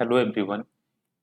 Hello everyone.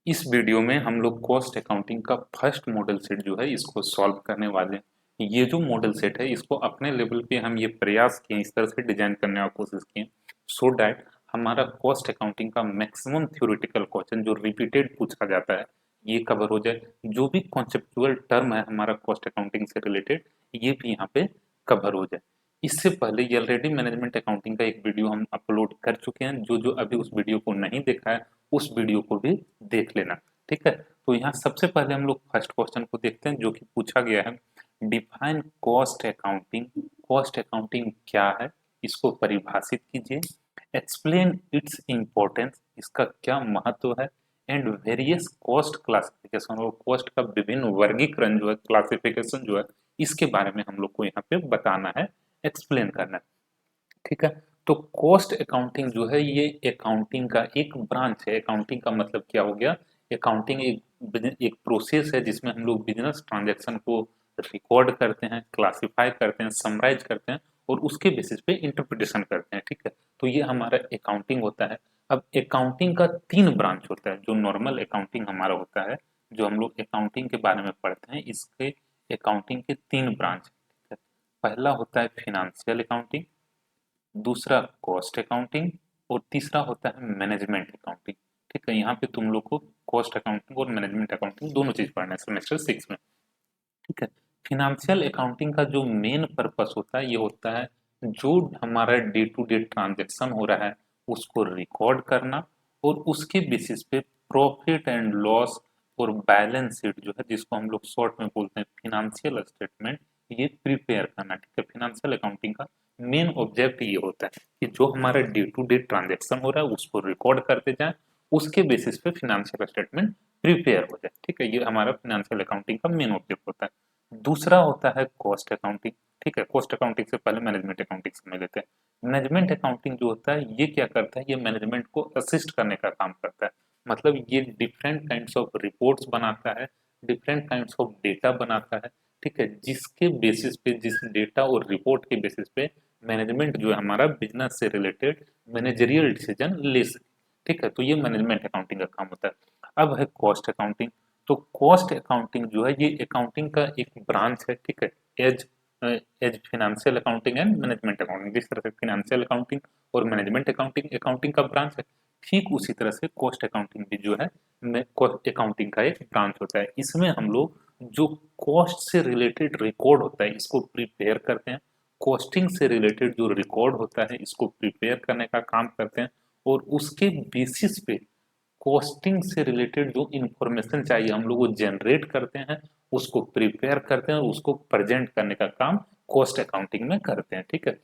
इस video में हम लोग कॉस्ट अकाउंटिंग का फर्स्ट मॉडल सेट जो है इसको सॉल्व करने वाले हैं। ये जो मॉडल सेट है इसको अपने लेवल पे हम ये प्रयास किए, इस तरह से डिजाइन करने की कोशिश किए सो डैट हमारा कॉस्ट अकाउंटिंग का मैक्सिमम थ्योरेटिकल क्वेश्चन जो रिपीटेड पूछा जाता है ये कवर हो जाए। जो भी कॉन्सेप्चुअल टर्म है हमारा कॉस्ट अकाउंटिंग से रिलेटेड ये भी यहाँ पे कवर हो जाए। इससे पहले ये ऑलरेडी मैनेजमेंट अकाउंटिंग का एक वीडियो हम अपलोड कर चुके हैं। जो जो अभी उस वीडियो को नहीं देखा है उस वीडियो को भी देख लेना। ठीक है, तो यहाँ सबसे पहले हम लोग फर्स्ट क्वेश्चन को देखते हैं जो कि पूछा गया है। Define cost accounting. Cost accounting क्या है, इसको परिभाषित कीजिए। एक्सप्लेन इट्स इम्पोर्टेंस, इसका क्या महत्व है। एंड वेरियस कॉस्ट क्लासिफिकेशन, और कॉस्ट का विभिन्न वर्गीकरण जो है, क्लासिफिकेशन जो है, इसके बारे में हम लोग को यहाँ पे बताना है, एक्सप्लेन करना है। ठीक है, तो कॉस्ट अकाउंटिंग जो है ये अकाउंटिंग का एक ब्रांच है। अकाउंटिंग का मतलब क्या हो गया, अकाउंटिंग एक प्रोसेस है जिसमें हम लोग बिजनेस ट्रांजैक्शन को रिकॉर्ड करते हैं, क्लासिफाई करते हैं, समराइज करते हैं और उसके बेसिस पे इंटरप्रिटेशन करते हैं। ठीक है, तो ये हमारा अकाउंटिंग होता है। अब अकाउंटिंग का तीन ब्रांच होता है। जो नॉर्मल अकाउंटिंग हमारा होता है, जो हम लोग अकाउंटिंग के बारे में पढ़ते हैं, इसके अकाउंटिंग के तीन ब्रांच। ठीक है, पहला होता है फिनेंशियल अकाउंटिंग, दूसरा कॉस्ट अकाउंटिंग और तीसरा होता है मैनेजमेंट अकाउंटिंग। ठीक है, यहाँ पे तुम लोग को कॉस्ट अकाउंटिंग और मैनेजमेंट अकाउंटिंग दोनों चीज पढ़ना है सेमेस्टर 6 में। ठीक है, फिनेंशियल अकाउंटिंग का जो मेन पर्पस होता है ये होता है जो हमारा डे टू डे ट्रांजेक्शन हो रहा है उसको रिकॉर्ड करना और उसके बेसिस पे प्रॉफिट एंड लॉस और बैलेंस शीट जो है, जिसको हम लोग शॉर्ट में बोलते हैं फिनेंशियल स्टेटमेंट, ये प्रिपेयर करना। ठीक है, फिनेंशियल अकाउंटिंग का मेन ऑब्जेक्ट ये होता है कि जो हमारा डे टू डे ट्रांजेक्शन हो रहा है उसको रिकॉर्ड करते जाए, उसके बेसिस पे फिनेंशियल स्टेटमेंट प्रिपेयर हो जाए। ठीक है, ये हमारा फिनेंशियल अकाउंटिंग का मेन ऑब्जेक्ट होता है। दूसरा होता है कॉस्ट अकाउंटिंग। ठीक है, कॉस्ट अकाउंटिंग से पहले मैनेजमेंट अकाउंटिंग समझ लेते हैं। मैनेजमेंट अकाउंटिंग जो होता है ये क्या करता है, ये मैनेजमेंट को असिस्ट करने का काम करता है। मतलब ये डिफरेंट काइंड्स ऑफ रिपोर्ट्स बनाता है, डिफरेंट काइंड्स ऑफ डेटा बनाता है। ठीक है, जिसके बेसिस पे, जिस डेटा और रिपोर्ट के बेसिस पे मैनेजमेंट जो है हमारा बिजनेस से रिलेटेड मैनेजरियल डिसीजन ले सके। ठीक है, तो ये मैनेजमेंट अकाउंटिंग का काम होता है। अब है कॉस्ट अकाउंटिंग। तो कॉस्ट अकाउंटिंग जो है ये अकाउंटिंग का एक ब्रांच है। ठीक है, as as financial accounting and management accounting, जिस तरह से फिनेंशियल अकाउंटिंग और मैनेजमेंट अकाउंटिंग अकाउंटिंग का ब्रांच है, ठीक उसी तरह से कॉस्ट अकाउंटिंग भी जो है अकाउंटिंग का एक ब्रांच होता है। इसमें हम लोग जो कॉस्ट से रिलेटेड रिकॉर्ड होता है इसको प्रिपेयर करते हैं, कॉस्टिंग से रिलेटेड जो रिकॉर्ड होता है इसको प्रिपेयर करने का काम करते हैं और उसके बेसिस पे कॉस्टिंग से रिलेटेड जो इंफॉर्मेशन चाहिए हम लोग वो जनरेट करते हैं, उसको प्रिपेयर करते हैं और उसको प्रेजेंट करने का काम कॉस्ट अकाउंटिंग में करते हैं। ठीक है,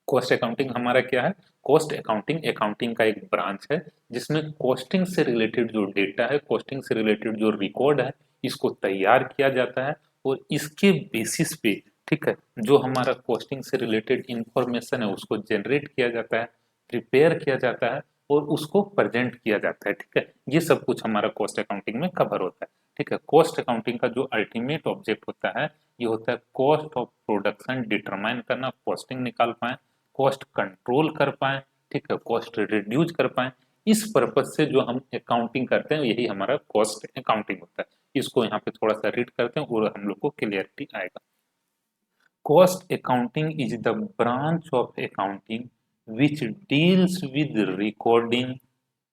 कॉस्ट अकाउंटिंग हमारा क्या है, कॉस्ट अकाउंटिंग अकाउंटिंग का एक ब्रांच है जिसमें कॉस्टिंग से रिलेटेड जो डेटा है, कॉस्टिंग से रिलेटेड जो रिकॉर्ड है, इसको तैयार किया जाता है और इसके बेसिस पे, ठीक है, जो हमारा कॉस्टिंग से रिलेटेड इंफॉर्मेशन है उसको जनरेट किया जाता है, प्रिपेयर किया जाता है और उसको प्रेजेंट किया जाता है। ठीक है, ये सब कुछ हमारा कॉस्ट अकाउंटिंग में कवर होता है। ठीक है, कॉस्ट अकाउंटिंग का जो अल्टीमेट ऑब्जेक्ट होता है ये होता है कॉस्ट ऑफ प्रोडक्शन डिटरमाइन करना, कॉस्टिंग निकाल पाए, कॉस्ट कंट्रोल कर पाए, ठीक है, कॉस्ट रिड्यूस कर पाए। इस पर्पज से जो हम अकाउंटिंग करते हैं यही हमारा कॉस्ट अकाउंटिंग होता है। इसको यहाँ पे थोड़ा सा रीड करते हैं और हम लोग को क्लियरिटी आएगा। Cost accounting is the branch of accounting which deals with recording,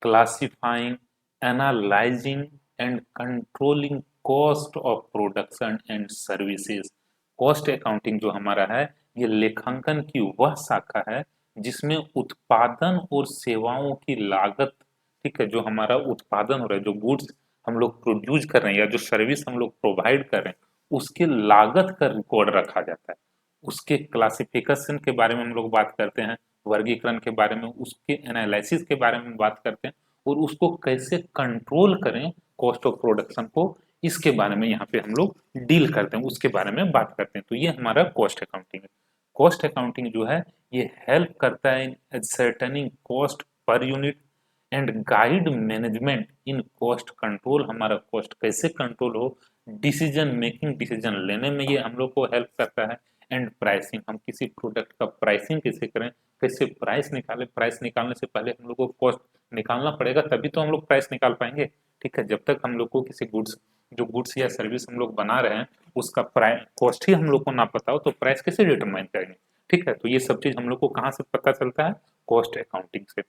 classifying, analyzing, and controlling cost of production and services. Cost accounting जो हमारा है ये लेखांकन की वह शाखा है जिसमें उत्पादन और सेवाओं की लागत, ठीक है, जो हमारा उत्पादन हो रहा है, जो गुड्स हम लोग प्रोड्यूस कर रहे हैं या जो सर्विस हम लोग प्रोवाइड कर रहे हैं उसके लागत का रिकॉर्ड रखा जाता है। उसके क्लासिफिकेशन के बारे में हम लोग बात करते हैं, वर्गीकरण के बारे में, उसके एनालिसिस के बारे में बात करते हैं और उसको कैसे कंट्रोल करें कॉस्ट ऑफ प्रोडक्शन को, इसके बारे में यहाँ पे हम लोग डील करते हैं, उसके बारे में बात करते हैं। तो ये हमारा कॉस्ट अकाउंटिंग है। कॉस्ट अकाउंटिंग जो है ये हेल्प करता है इन ascertaining cost per unit and guide management in cost control. हमारा कॉस्ट कैसे कंट्रोल हो, डिसीजन मेकिंग, डिसीजन लेने में ये हम लोग को हेल्प करता है। एंड प्राइसिंग, हम किसी प्रोडक्ट का प्राइसिंग कैसे करें, कैसे प्राइस निकालें, प्राइस निकालने से पहले हम लोग को कॉस्ट निकालना पड़ेगा, तभी तो हम लोग प्राइस निकाल पाएंगे। ठीक है, जब तक हम लोग को किसी गुड्स, जो गुड्स या सर्विस हम लोग बना रहे हैं उसका प्राइस कॉस्ट ही हम लोग को ना पता हो तो प्राइस कैसे डिटरमाइन करेंगे। ठीक है, तो ये सब चीज हम लोग को कहाँ से पता चलता है, कॉस्ट अकाउंटिंग से।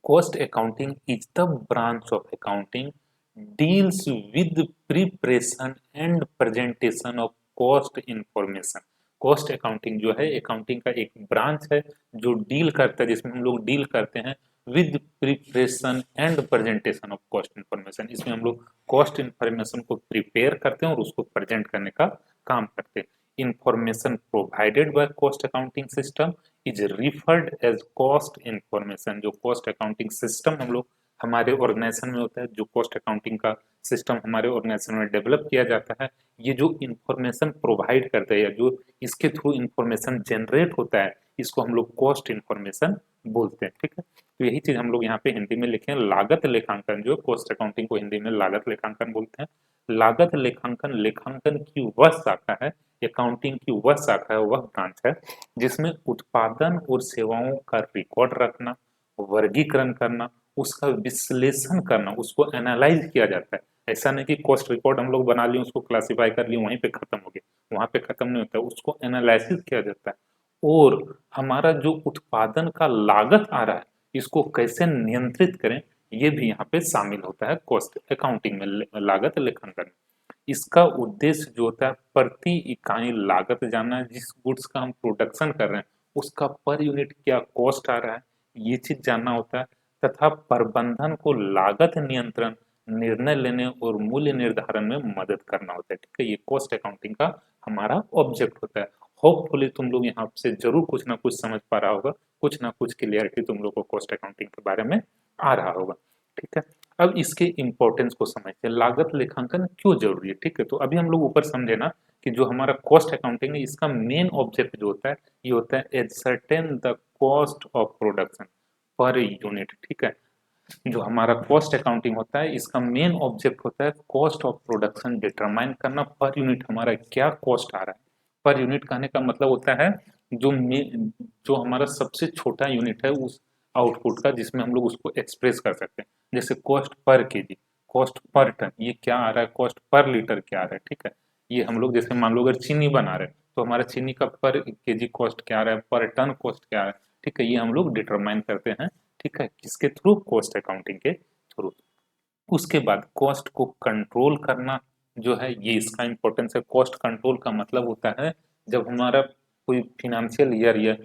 Cost accounting is the branch of accounting deals with preparation and presentation of cost information। Cost accounting जो है अकाउंटिंग का एक ब्रांच है जो डील करता है, जिसमें हम लोग डील करते हैं with preparation and presentation of cost information. इसमें हम लोग कॉस्ट इन्फॉर्मेशन को प्रिपेयर करते हैं और उसको प्रेजेंट करने का काम करते हैं। Information provided by cost accounting system is referred as cost information. जो कॉस्ट अकाउंटिंग सिस्टम हम लोग हमारे ऑर्गेनाइजेशन में होता है, जो कॉस्ट अकाउंटिंग का सिस्टम हमारे ऑर्गेनाइजेशन में डेवलप किया जाता है, ये जो इंफॉर्मेशन प्रोवाइड करता है या जो इसके थ्रू इंफॉर्मेशन जनरेट होता है, इसको हम लोग कॉस्ट इन्फॉर्मेशन बोलते हैं। ठीक है, तो यही चीज हम लोग यहाँ पे हिंदी में लिखे हैं, लागत लेखांकन। जो कॉस्ट अकाउंटिंग को हिंदी में लागत लेखांकन बोलते हैं। लागत लेखांकन लेखांकन की वह शाखा है, अकाउंटिंग की वह शाखा है, वह ब्रांच है जिसमें उत्पादन और सेवाओं का रिकॉर्ड रखना, वर्गीकरण करना, उसका विश्लेषण करना, उसको एनालाइज किया जाता है। ऐसा नहीं कि कॉस्ट रिकॉर्ड हम लोग बना लिए, उसको क्लासिफाई कर लिए, वहीं पे खत्म हो गया, वहां पे खत्म नहीं होता है, उसको एनालिसिस किया जाता है। और हमारा जो उत्पादन का लागत आ रहा है इसको कैसे नियंत्रित करें, ये भी यहाँ पे शामिल होता है कॉस्ट अकाउंटिंग में, लागत लेखांकन। इसका उद्देश्य जो होता है प्रति इकाई लागत जानना है, जिस गुड्स का हम प्रोडक्शन कर रहे हैं उसका पर यूनिट क्या कॉस्ट आ रहा है, ये चीज जानना होता है। तथा प्रबंधन को लागत नियंत्रण, निर्णय लेने और मूल्य निर्धारण में मदद करना होता है। ठीक है, ये कॉस्ट अकाउंटिंग का हमारा ऑब्जेक्ट होता है। होपफुली तुम लोग यहाँ से जरूर कुछ ना कुछ समझ पा रहा होगा, कुछ ना कुछ क्लियरिटी तुम लोग को कॉस्ट अकाउंटिंग के बारे में आ रहा होगा। ठीक है, अब इसके इंपॉर्टेंस को समझते हैं, लागत लेखांकन क्यों जरूरी है। ठीक है, तो अभी हम लोग ऊपर समझे ना कि जो हमारा कॉस्ट अकाउंटिंग है इसका मेन ऑब्जेक्ट जो होता है ये होता है ascertain the cost of production per unit. ठीक है, जो हमारा कॉस्ट अकाउंटिंग होता है इसका मेन ऑब्जेक्ट होता है कॉस्ट ऑफ प्रोडक्शन डिटरमाइन करना, पर यूनिट हमारा क्या कॉस्ट आ रहा है। पर यूनिट कहने का मतलब होता है जो जो हमारा सबसे छोटा यूनिट है उस आउटपुट का, जिसमें हम लोग उसको एक्सप्रेस कर सकते हैं। जैसे cost per KG, cost per ton, ये क्या आ रहा है, कॉस्ट पर लीटर क्या आ रहा है। ठीक है, ये हम लोग जैसे मान लो अगर चीनी बना रहे हैं तो हमारा चीनी का पर केजी कॉस्ट क्या आ रहा है, पर टन कॉस्ट क्या आ रहा है। ठीक है, ये हम लोग डिटरमाइन करते हैं। ठीक है, किसके थ्रू, कॉस्ट अकाउंटिंग के थ्रू। उसके बाद कॉस्ट को कंट्रोल करना जो है ये इसका इंपॉर्टेंस है। कॉस्ट कंट्रोल का मतलब होता है जब हमारा कोई फिनेंशियल ईयर या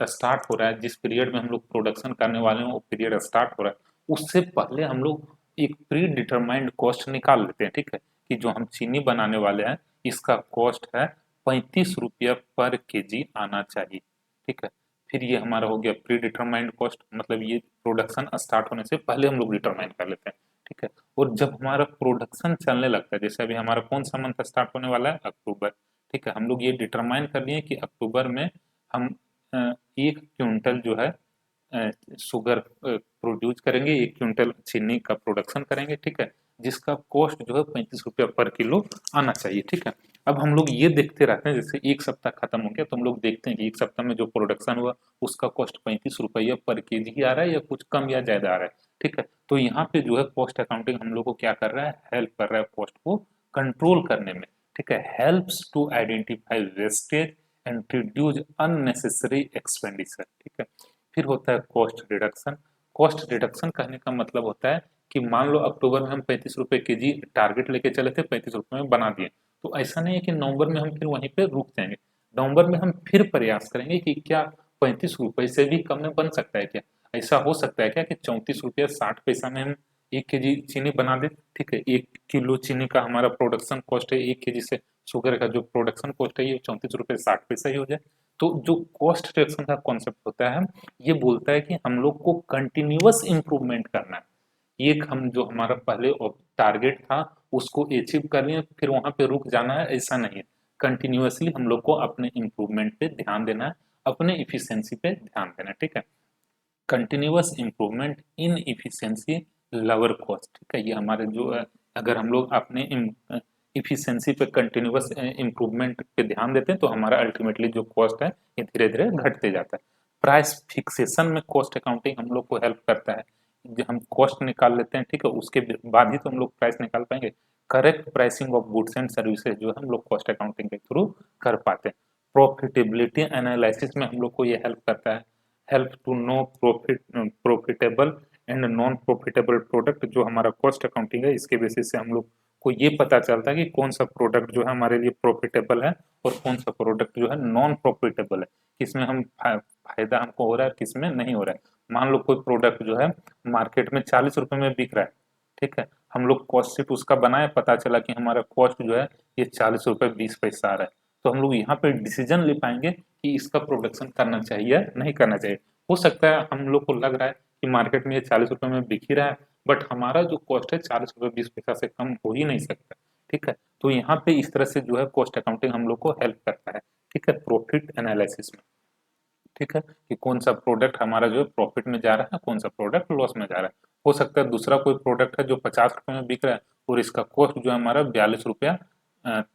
स्टार्ट हो रहा है, जिस पीरियड में हम लोग प्रोडक्शन करने वाले हैं वो पीरियड स्टार्ट हो रहा है, उससे पहले हम लोग एक प्री डिटरमाइंड कॉस्ट निकाल लेते हैं। ठीक है, कि जो हम चीनी बनाने वाले हैं इसका कॉस्ट है 35 रुपया पर केजी आना चाहिए। ठीक है, फिर ये हमारा हो गया प्री डिटरमाइंड कॉस्ट, मतलब ये प्रोडक्शन स्टार्ट होने से पहले हम लोग डिटरमाइन कर लेते हैं। ठीक है, और जब हमारा प्रोडक्शन चलने लगता है, जैसे अभी हमारा कौन सा मंथ स्टार्ट होने वाला है, अक्टूबर। ठीक है, हम लोग ये डिटरमाइन कर लिए कि अक्टूबर में हम 1 क्विंटल जो है शुगर प्रोड्यूस करेंगे, 1 क्विंटल चीनी का प्रोडक्शन करेंगे। ठीक है, जिसका कॉस्ट जो है 35 रुपया पर किलो आना चाहिए। ठीक है, अब हम लोग ये देखते रहते हैं, जैसे एक सप्ताह खत्म हो गया तो हम लोग देखते हैं कि एक सप्ताह में जो प्रोडक्शन हुआ उसका कॉस्ट 35 रुपया पर केजी ही आ रहा है या कुछ कम या ज्यादा आ रहा है। ठीक है, तो यहाँ पे जो है कॉस्ट अकाउंटिंग हम लोग को क्या कर रहा है, हेल्प कर रहा है कॉस्ट को कंट्रोल करने में। ठीक है, helps to identify wastage and reduce unnecessary expenditure. ठीक है, फिर होता है कॉस्ट रिडक्शन। कॉस्ट रिडक्शन कहने का मतलब होता है कि मान लो अक्टूबर में हम 35 रुपए के जी टारगेट लेके चले थे, 35 रुपए में बना दिए, तो ऐसा नहीं है कि नवंबर में हम फिर वहीं पे रुक जाएंगे। नवंबर में हम फिर प्रयास करेंगे कि क्या 35 रुपए से भी कम में बन सकता है क्या, ऐसा हो सकता है क्या कि 34 रुपया 60 पैसा में हम 1 केजी चीनी बना दे। ठीक है, 1 किलो चीनी का हमारा प्रोडक्शन कॉस्ट है, 1 केजी से शुगर का जो प्रोडक्शन कॉस्ट है ये 34 रुपये 60 पैसा ही हो जाए। तो जो कॉस्ट रिडक्शन का कॉन्सेप्ट होता है ये बोलता है कि हम लोग को कंटिन्यूअस इंप्रूवमेंट करना है। एक हम जो हमारा पहले टारगेट था उसको अचीव कर लिए फिर वहां पे रुक जाना है, ऐसा नहीं है। कंटिन्यूअसली हम लोग को अपने इंप्रूवमेंट पे ध्यान देना है, अपने इफिशियंसी पे ध्यान देना है। ठीक है, continuous improvement in efficiency, lower cost. ठीक है, ये हमारे जो अगर हम लोग अपने इफिशियंसी पे कंटिन्यूअस इम्प्रूवमेंट पे ध्यान देते हैं तो हमारा अल्टीमेटली जो कॉस्ट है ये धीरे धीरे घटते जाता है। प्राइस फिक्सेशन में कॉस्ट अकाउंटिंग हम लोग को हेल्प करता है। जो हम कॉस्ट निकाल लेते हैं, ठीक है, उसके बाद ही तो हम लोग प्राइस निकाल पाएंगे। Correct pricing of goods and services जो है हम लोग कॉस्ट अकाउंटिंग के थ्रू कर पाते हैं। प्रॉफिटेबिलिटी एनालिसिस में हम लोग को ये हेल्प करता है। Help to know profitable and non profitable product, जो हमारा कॉस्ट अकाउंटिंग है इसके बेसिस से हम लोग को ये पता चलता है कि कौन सा प्रोडक्ट जो है हमारे लिए प्रॉफिटेबल है और कौन सा प्रोडक्ट जो है नॉन प्रॉफिटेबल है, किसमें हम फायदा हमको हो रहा है, किसमें नहीं हो रहा है। मान लो कोई प्रोडक्ट जो है मार्केट में 40 रुपए में बिक रहा है, ठीक है, हम लोग कॉस्ट शीट उसका बनाए, पता चला कि हमारा कॉस्ट जो है ये 40 रुपए 20 पैसा आ रहा है, तो हम लोग यहाँ पे डिसीजन ले पाएंगे कि इसका प्रोडक्शन करना चाहिए या नहीं करना चाहिए। हो सकता है हम लोग को लग रहा है कि मार्केट में ये 40 रुपए में बिक ही रहा है, बट हमारा जो कॉस्ट है 40 रुपए 20 पैसा से कम हो ही नहीं सकता, ठीक है। तो यहाँ पे इस तरह से जो है कॉस्ट अकाउंटिंग हम लोग को हेल्प करता है, ठीक है, प्रॉफिट एनालिसिस में, ठीक है, कि कौन सा प्रोडक्ट हमारा जो है प्रॉफिट में जा रहा है, कौन सा प्रोडक्ट लॉस में जा रहा है। हो सकता है दूसरा कोई प्रोडक्ट है जो 50 रुपए में बिक रहा है और इसका कॉस्ट जो है हमारा 42 रुपया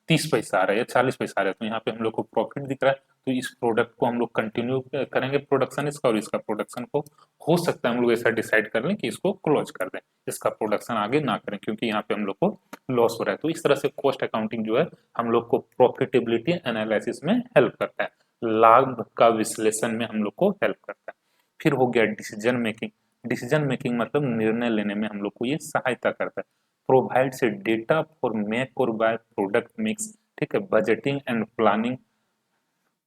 30 पैसा आ रहा है या 40 पैसा आ रहा है, तो यहाँ पे हम लोग को प्रॉफिट दिख रहा है। तो इस प्रोडक्ट को हम लोग कंटिन्यू करेंगे प्रोडक्शन इसका, और इसका प्रोडक्शन को हो सकता है हम लोग ऐसा डिसाइड कर लें कि इसको क्लोज कर दें, इसका प्रोडक्शन आगे ना करें, क्योंकि यहाँ पे हम लोग को लॉस हो रहा है। तो इस तरह से कॉस्ट अकाउंटिंग जो है हम लोग को प्रॉफिटेबिलिटी एनालिसिस में हेल्प करता है, लाभ का विश्लेषण में हम लोग को हेल्प करता है। फिर हो गया डिसीजन मेकिंग। डिसीजन मेकिंग मतलब निर्णय लेने में हम लोग को ये सहायता करता है। प्रोवाइड से डेटा फॉर मेक और बाय प्रोडक्ट मिक्स, ठीक है, budgeting and planning.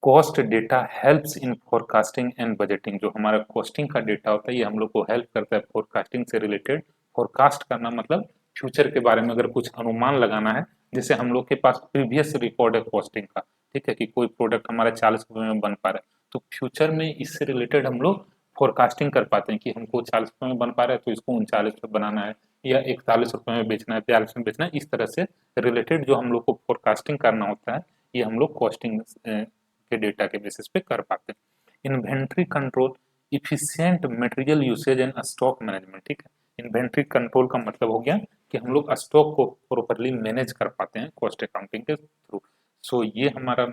Cost data helps in forecasting and budgeting, जो हमारा कॉस्टिंग का डेटा होता है ये हम लोग को हेल्प करता है फोरकास्टिंग से रिलेटेड। फोरकास्ट करना मतलब फ्यूचर के बारे में अगर कुछ अनुमान लगाना है, जैसे हम लोग के पास प्रीवियस रिकॉर्ड है कॉस्टिंग का, ठीक है, कि कोई प्रोडक्ट हमारा 40 रुपए में बन पा रहा है, तो फ्यूचर में इससे रिलेटेड हम लोग फोरकास्टिंग कर पाते हैं कि हमको 40 रुपए में बन पा रहा है तो इसको 39 पे बनाना है, या 41 रुपए में बेचना है, 42 में बेचना है। इस तरह से रिलेटेड जो हम लोग को फोरकास्टिंग करना होता है ये हम लोग कॉस्टिंग के डेटा के बेसिस पे कर पाते हैं। Inventory control, efficient material usage and stock management, ठीक है। इन्वेंट्री कंट्रोल का मतलब हो गया कि हम लोग स्टॉक को प्रॉपरली मैनेज कर पाते हैं कॉस्ट अकाउंटिंग के थ्रू। सो ये हमारा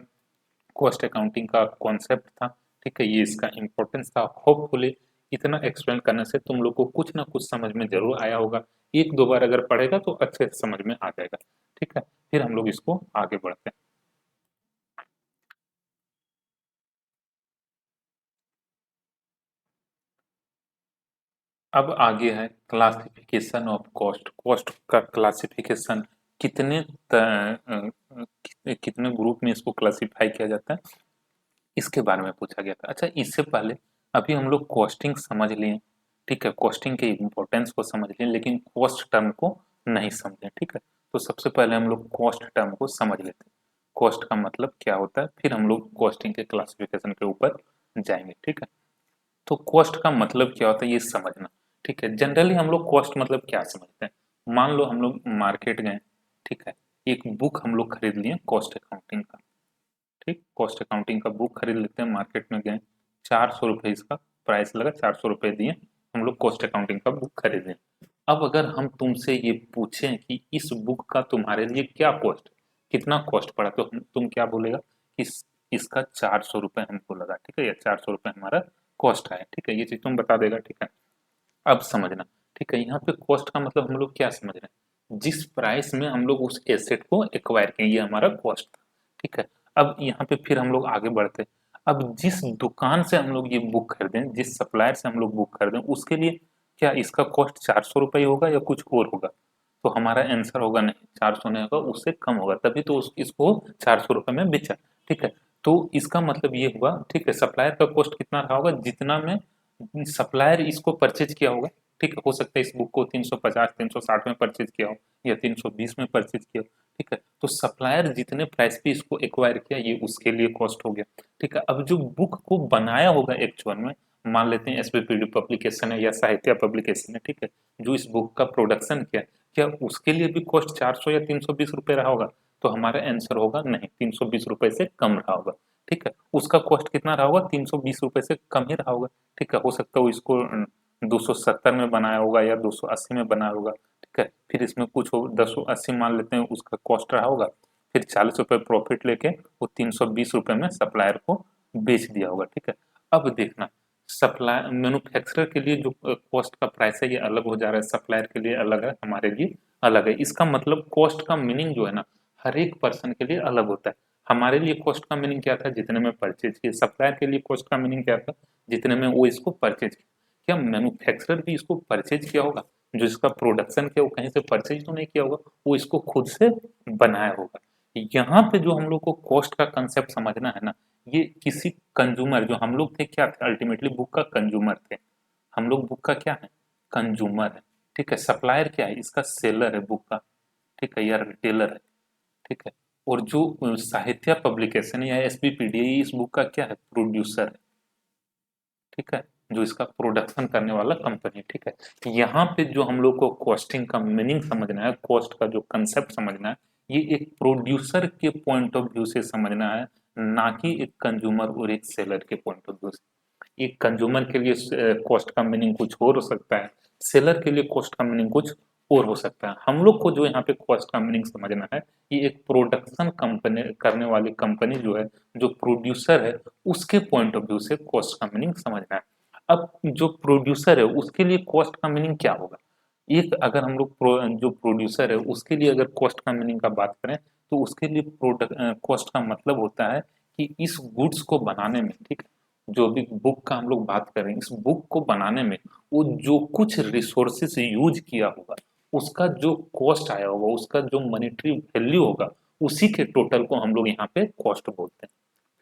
कॉस्ट अकाउंटिंग का कॉन्सेप्ट था, ठीक है, ये इसका इम्पोर्टेंस था। होपफुली इतना एक्सप्लेन करने से तुम लोग को कुछ ना कुछ समझ में जरूर आया होगा। एक दो बार अगर पढ़ेगा तो अच्छे से समझ में आ जाएगा, ठीक है। फिर हम लोग इसको आगे बढ़ते हैं। अब आगे है क्लासिफिकेशन ऑफ कॉस्ट। कॉस्ट का क्लासिफिकेशन कितने कितने ग्रुप में इसको क्लासिफाई किया जाता है, इसके बारे में पूछा गया था। अच्छा, इससे पहले अभी हम लोग कॉस्टिंग समझ लिए, ठीक है, कॉस्टिंग के इम्पोर्टेंस को समझ लिए, लेकिन कॉस्ट टर्म को नहीं समझे, ठीक है। तो सबसे पहले हम लोग कॉस्ट टर्म को समझ लेते हैं, कॉस्ट का मतलब क्या होता है, फिर हम लोग कॉस्टिंग के क्लासिफिकेशन के ऊपर जाएंगे, ठीक है। तो कॉस्ट का मतलब क्या होता है ये समझना, ठीक है। जनरली हम लोग कॉस्ट मतलब क्या समझते हैं, मान लो हम लोग मार्केट गए, ठीक है, एक बुक हम लोग खरीद लिए कॉस्ट अकाउंटिंग का, ठीक, कॉस्ट अकाउंटिंग का बुक खरीद लेते हैं, मार्केट में गए, 400 रुपये इसका प्राइस लगा, 400 रुपये दिए, हम लोग कॉस्ट अकाउंटिंग का बुक खरीदे। अब अगर हम तुमसे ये पूछें कि इस बुक का तुम्हारे लिए क्या कॉस्ट, कितना कॉस्ट पड़ा, तो तुम क्या बोलेगा कि इसका 400 रुपये हमको लगा, ठीक है, या 400 रुपये हमारा कॉस्ट आया, ठीक है, ये चीज तुम बता देगा, ठीक है। अब समझना, ठीक है, यहाँ पे कॉस्ट का मतलब हम लोग क्या समझ रहे हैं, जिस प्राइस में हम लोग उस एसेट को एक्वायर किए ये हमारा कॉस्ट था, ठीक है। अब यहाँ पे फिर हम लोग आगे बढ़ते हैं। अब जिस दुकान से हम लोग ये बुक खरीदें, जिस सप्लायर से हम लोग बुक खरीदें, उसके लिए क्या इसका कॉस्ट 400 रुपये होगा या कुछ और होगा, तो हमारा आंसर होगा नहीं, 400 नहीं होगा, उससे कम होगा, तभी तो इसको 400 रुपये में बेचा, ठीक है। तो इसका मतलब ये हुआ, ठीक है, सप्लायर का कॉस्ट कितना रहा होगा, जितना में सप्लायर इसको परचेज किया होगा, ठीक है। हो सकता है इस बुक को 350 360 में परचेज किया हो या 320 में परचेज किया हो, ठीक है। तो सप्लायर जितने प्राइस पे इसको एक्वायर किया ये उसके लिए कॉस्ट हो गया, ठीक है। अब जो बुक को बनाया होगा एक्चुअल में, मान लेते हैं एसपीपीडी पब्लिकेशन है या साहित्य पब्लिकेशन है, ठीक है, जो इस बुक का प्रोडक्शन किया, क्या उसके लिए भी कॉस्ट 400 या 320 रुपये रहा होगा, तो हमारा आंसर होगा नहीं, 320 रुपये से कम रहा होगा, ठीक है। उसका कॉस्ट कितना रहा होगा, 320 रुपये से कम ही रहा होगा, ठीक है। हो सकता है वो इसको 270 में बनाया होगा या 280 में बनाया होगा, ठीक ठीक है। फिर इसमें कुछ 1080 मान लेते हैं उसका कॉस्ट रहा होगा, फिर 40 रुपये प्रॉफिट लेके वो 320 रुपये में सप्लायर को बेच दिया होगा, ठीक है। अब देखना, सप्लाई मैन्युफैक्चरर के लिए जो कॉस्ट का प्राइस है ये अलग हो जा रहा है, सप्लायर के लिए अलग है, हमारे लिए अलग है। इसका मतलब कॉस्ट का मीनिंग जो है ना हर एक पर्सन के लिए अलग होता है। हमारे लिए कॉस्ट का मीनिंग क्या था, जितने में परचेज किए। सप्लायर के लिए कॉस्ट का मीनिंग क्या था, जितने में वो इसको परचेज किया। क्या मैन्युफैक्चरर भी इसको परचेज किया होगा? जो इसका प्रोडक्शन किया वो कहीं से परचेज तो नहीं किया होगा, वो इसको खुद से बनाया होगा। यहाँ पे जो हम लोग को कॉस्ट का कंसेप्ट समझना है ना, ये किसी कंज्यूमर, जो हम लोग थे क्या थे, अल्टीमेटली बुक का कंज्यूमर थे। हम लोग बुक का क्या है, कंज्यूमर है, ठीक है। सप्लायर क्या है, इसका सेलर है बुक का, ठीक है, या रिटेलर है, ठीक है। और जो साहित्य पब्लिकेशन या एसबीपीडी इस बुक का क्या है, प्रोड्यूसर है, ठीक है, जो इसका प्रोडक्शन करने वाला कंपनी, ठीक है। यहाँ पे जो हम लोग को कॉस्टिंग का मीनिंग समझना है, कॉस्ट का जो कंसेप्ट समझना है, ये एक प्रोड्यूसर के पॉइंट ऑफ व्यू से समझना है, ना कि एक कंज्यूमर और एक सेलर के पॉइंट ऑफ व्यू से। एक कंज्यूमर के लिए कॉस्ट का मीनिंग कुछ और हो सकता है, सेलर के लिए कॉस्ट का मीनिंग कुछ और हो सकता है। हम लोग को जो यहाँ पे कॉस्ट का मीनिंग समझना है, ये एक प्रोडक्शन कंपनी करने वाली कंपनी जो है, जो प्रोड्यूसर है, उसके पॉइंट ऑफ व्यू से कॉस्ट का मीनिंग समझना है। अब जो प्रोड्यूसर है उसके लिए कॉस्ट का मीनिंग क्या होगा? एक अगर हम लोग जो प्रोड्यूसर है उसके लिए अगर कॉस्ट का मीनिंग का बात करें, तो उसके लिए प्रोडक्ट कॉस्ट का मतलब होता है कि इस गुड्स को बनाने में, ठीक है, जो भी बुक का हम लोग बात करें, इस बुक को बनाने में वो जो कुछ रिसोर्सेस यूज किया होगा, उसका जो कॉस्ट आया होगा, उसका जो मॉनेटरी वैल्यू होगा, उसी के टोटल को हम लोग यहाँ पे कॉस्ट बोलते हैं।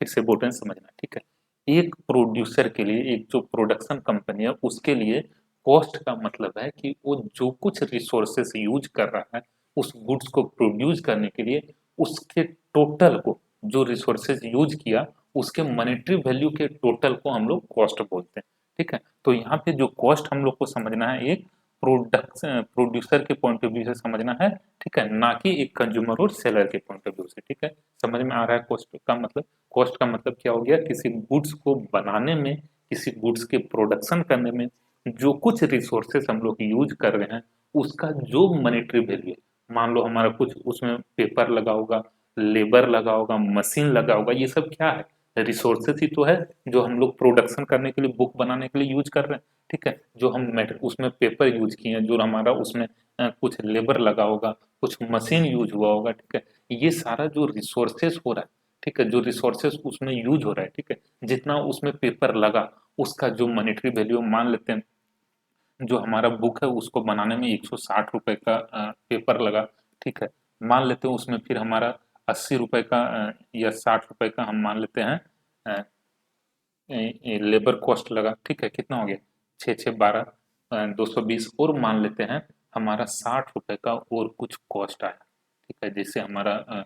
फिर से बोल रहे हैं, समझना, ठीक है। एक प्रोड्यूसर के लिए, एक जो प्रोडक्शन कंपनी है उसके लिए कॉस्ट का मतलब है कि वो जो कुछ रिसोर्सेस यूज कर रहा है उस गुड्स को प्रोड्यूस करने के लिए, उसके टोटल को, जो रिसोर्सेज यूज किया उसके मॉनेटरी वैल्यू के टोटल को हम लोग कॉस्ट बोलते हैं, ठीक है। तो यहाँ पे जो कॉस्ट हम लोग को समझना है, एक प्रोडक्शन प्रोड्यूसर के पॉइंट ऑफ व्यू से समझना है, ठीक है, ना कि एक कंज्यूमर और सेलर के पॉइंट ऑफ व्यू से, ठीक है। समझ में आ रहा है कॉस्ट का मतलब? कॉस्ट का मतलब क्या हो गया, किसी गुड्स को बनाने में, किसी गुड्स के प्रोडक्शन करने में जो कुछ रिसोर्सेस हम लोग यूज कर रहे हैं, उसका जो मॉनेटरी वैल्यू है। मान लो हमारा कुछ उसमें पेपर लगा होगा, लेबर लगा होगा, मशीन लगा होगा, ये सब क्या है, रिसोर्सेस ही तो है, जो हम लोग प्रोडक्शन करने के लिए, बुक बनाने के लिए यूज कर रहे हैं, ठीक है। जो हम उसमें पेपर यूज किए हैं, जो हमारा उसमें कुछ लेबर लगा होगा, कुछ मशीन यूज हुआ होगा, ठीक है। ये सारा जो रिसोर्सेस हो रहा है, ठीक है, जो रिसोर्सेस उसमें यूज हो रहा है, ठीक है, जितना उसमें पेपर लगा, उसका जो मॉनेटरी वैल्यू मान लेते हैं, जो हमारा बुक है उसको बनाने में 160 रुपए का पेपर लगा, ठीक है। मान लेते हैं उसमें फिर हमारा 80 रुपए का या 60 रुपए का हम मान लेते हैं लेबर कॉस्ट लगा, ठीक है। कितना हो गया, 6 6 12 220, और मान लेते हैं हमारा 60 रुपए का और कुछ कॉस्ट आया, ठीक है। जैसे हमारा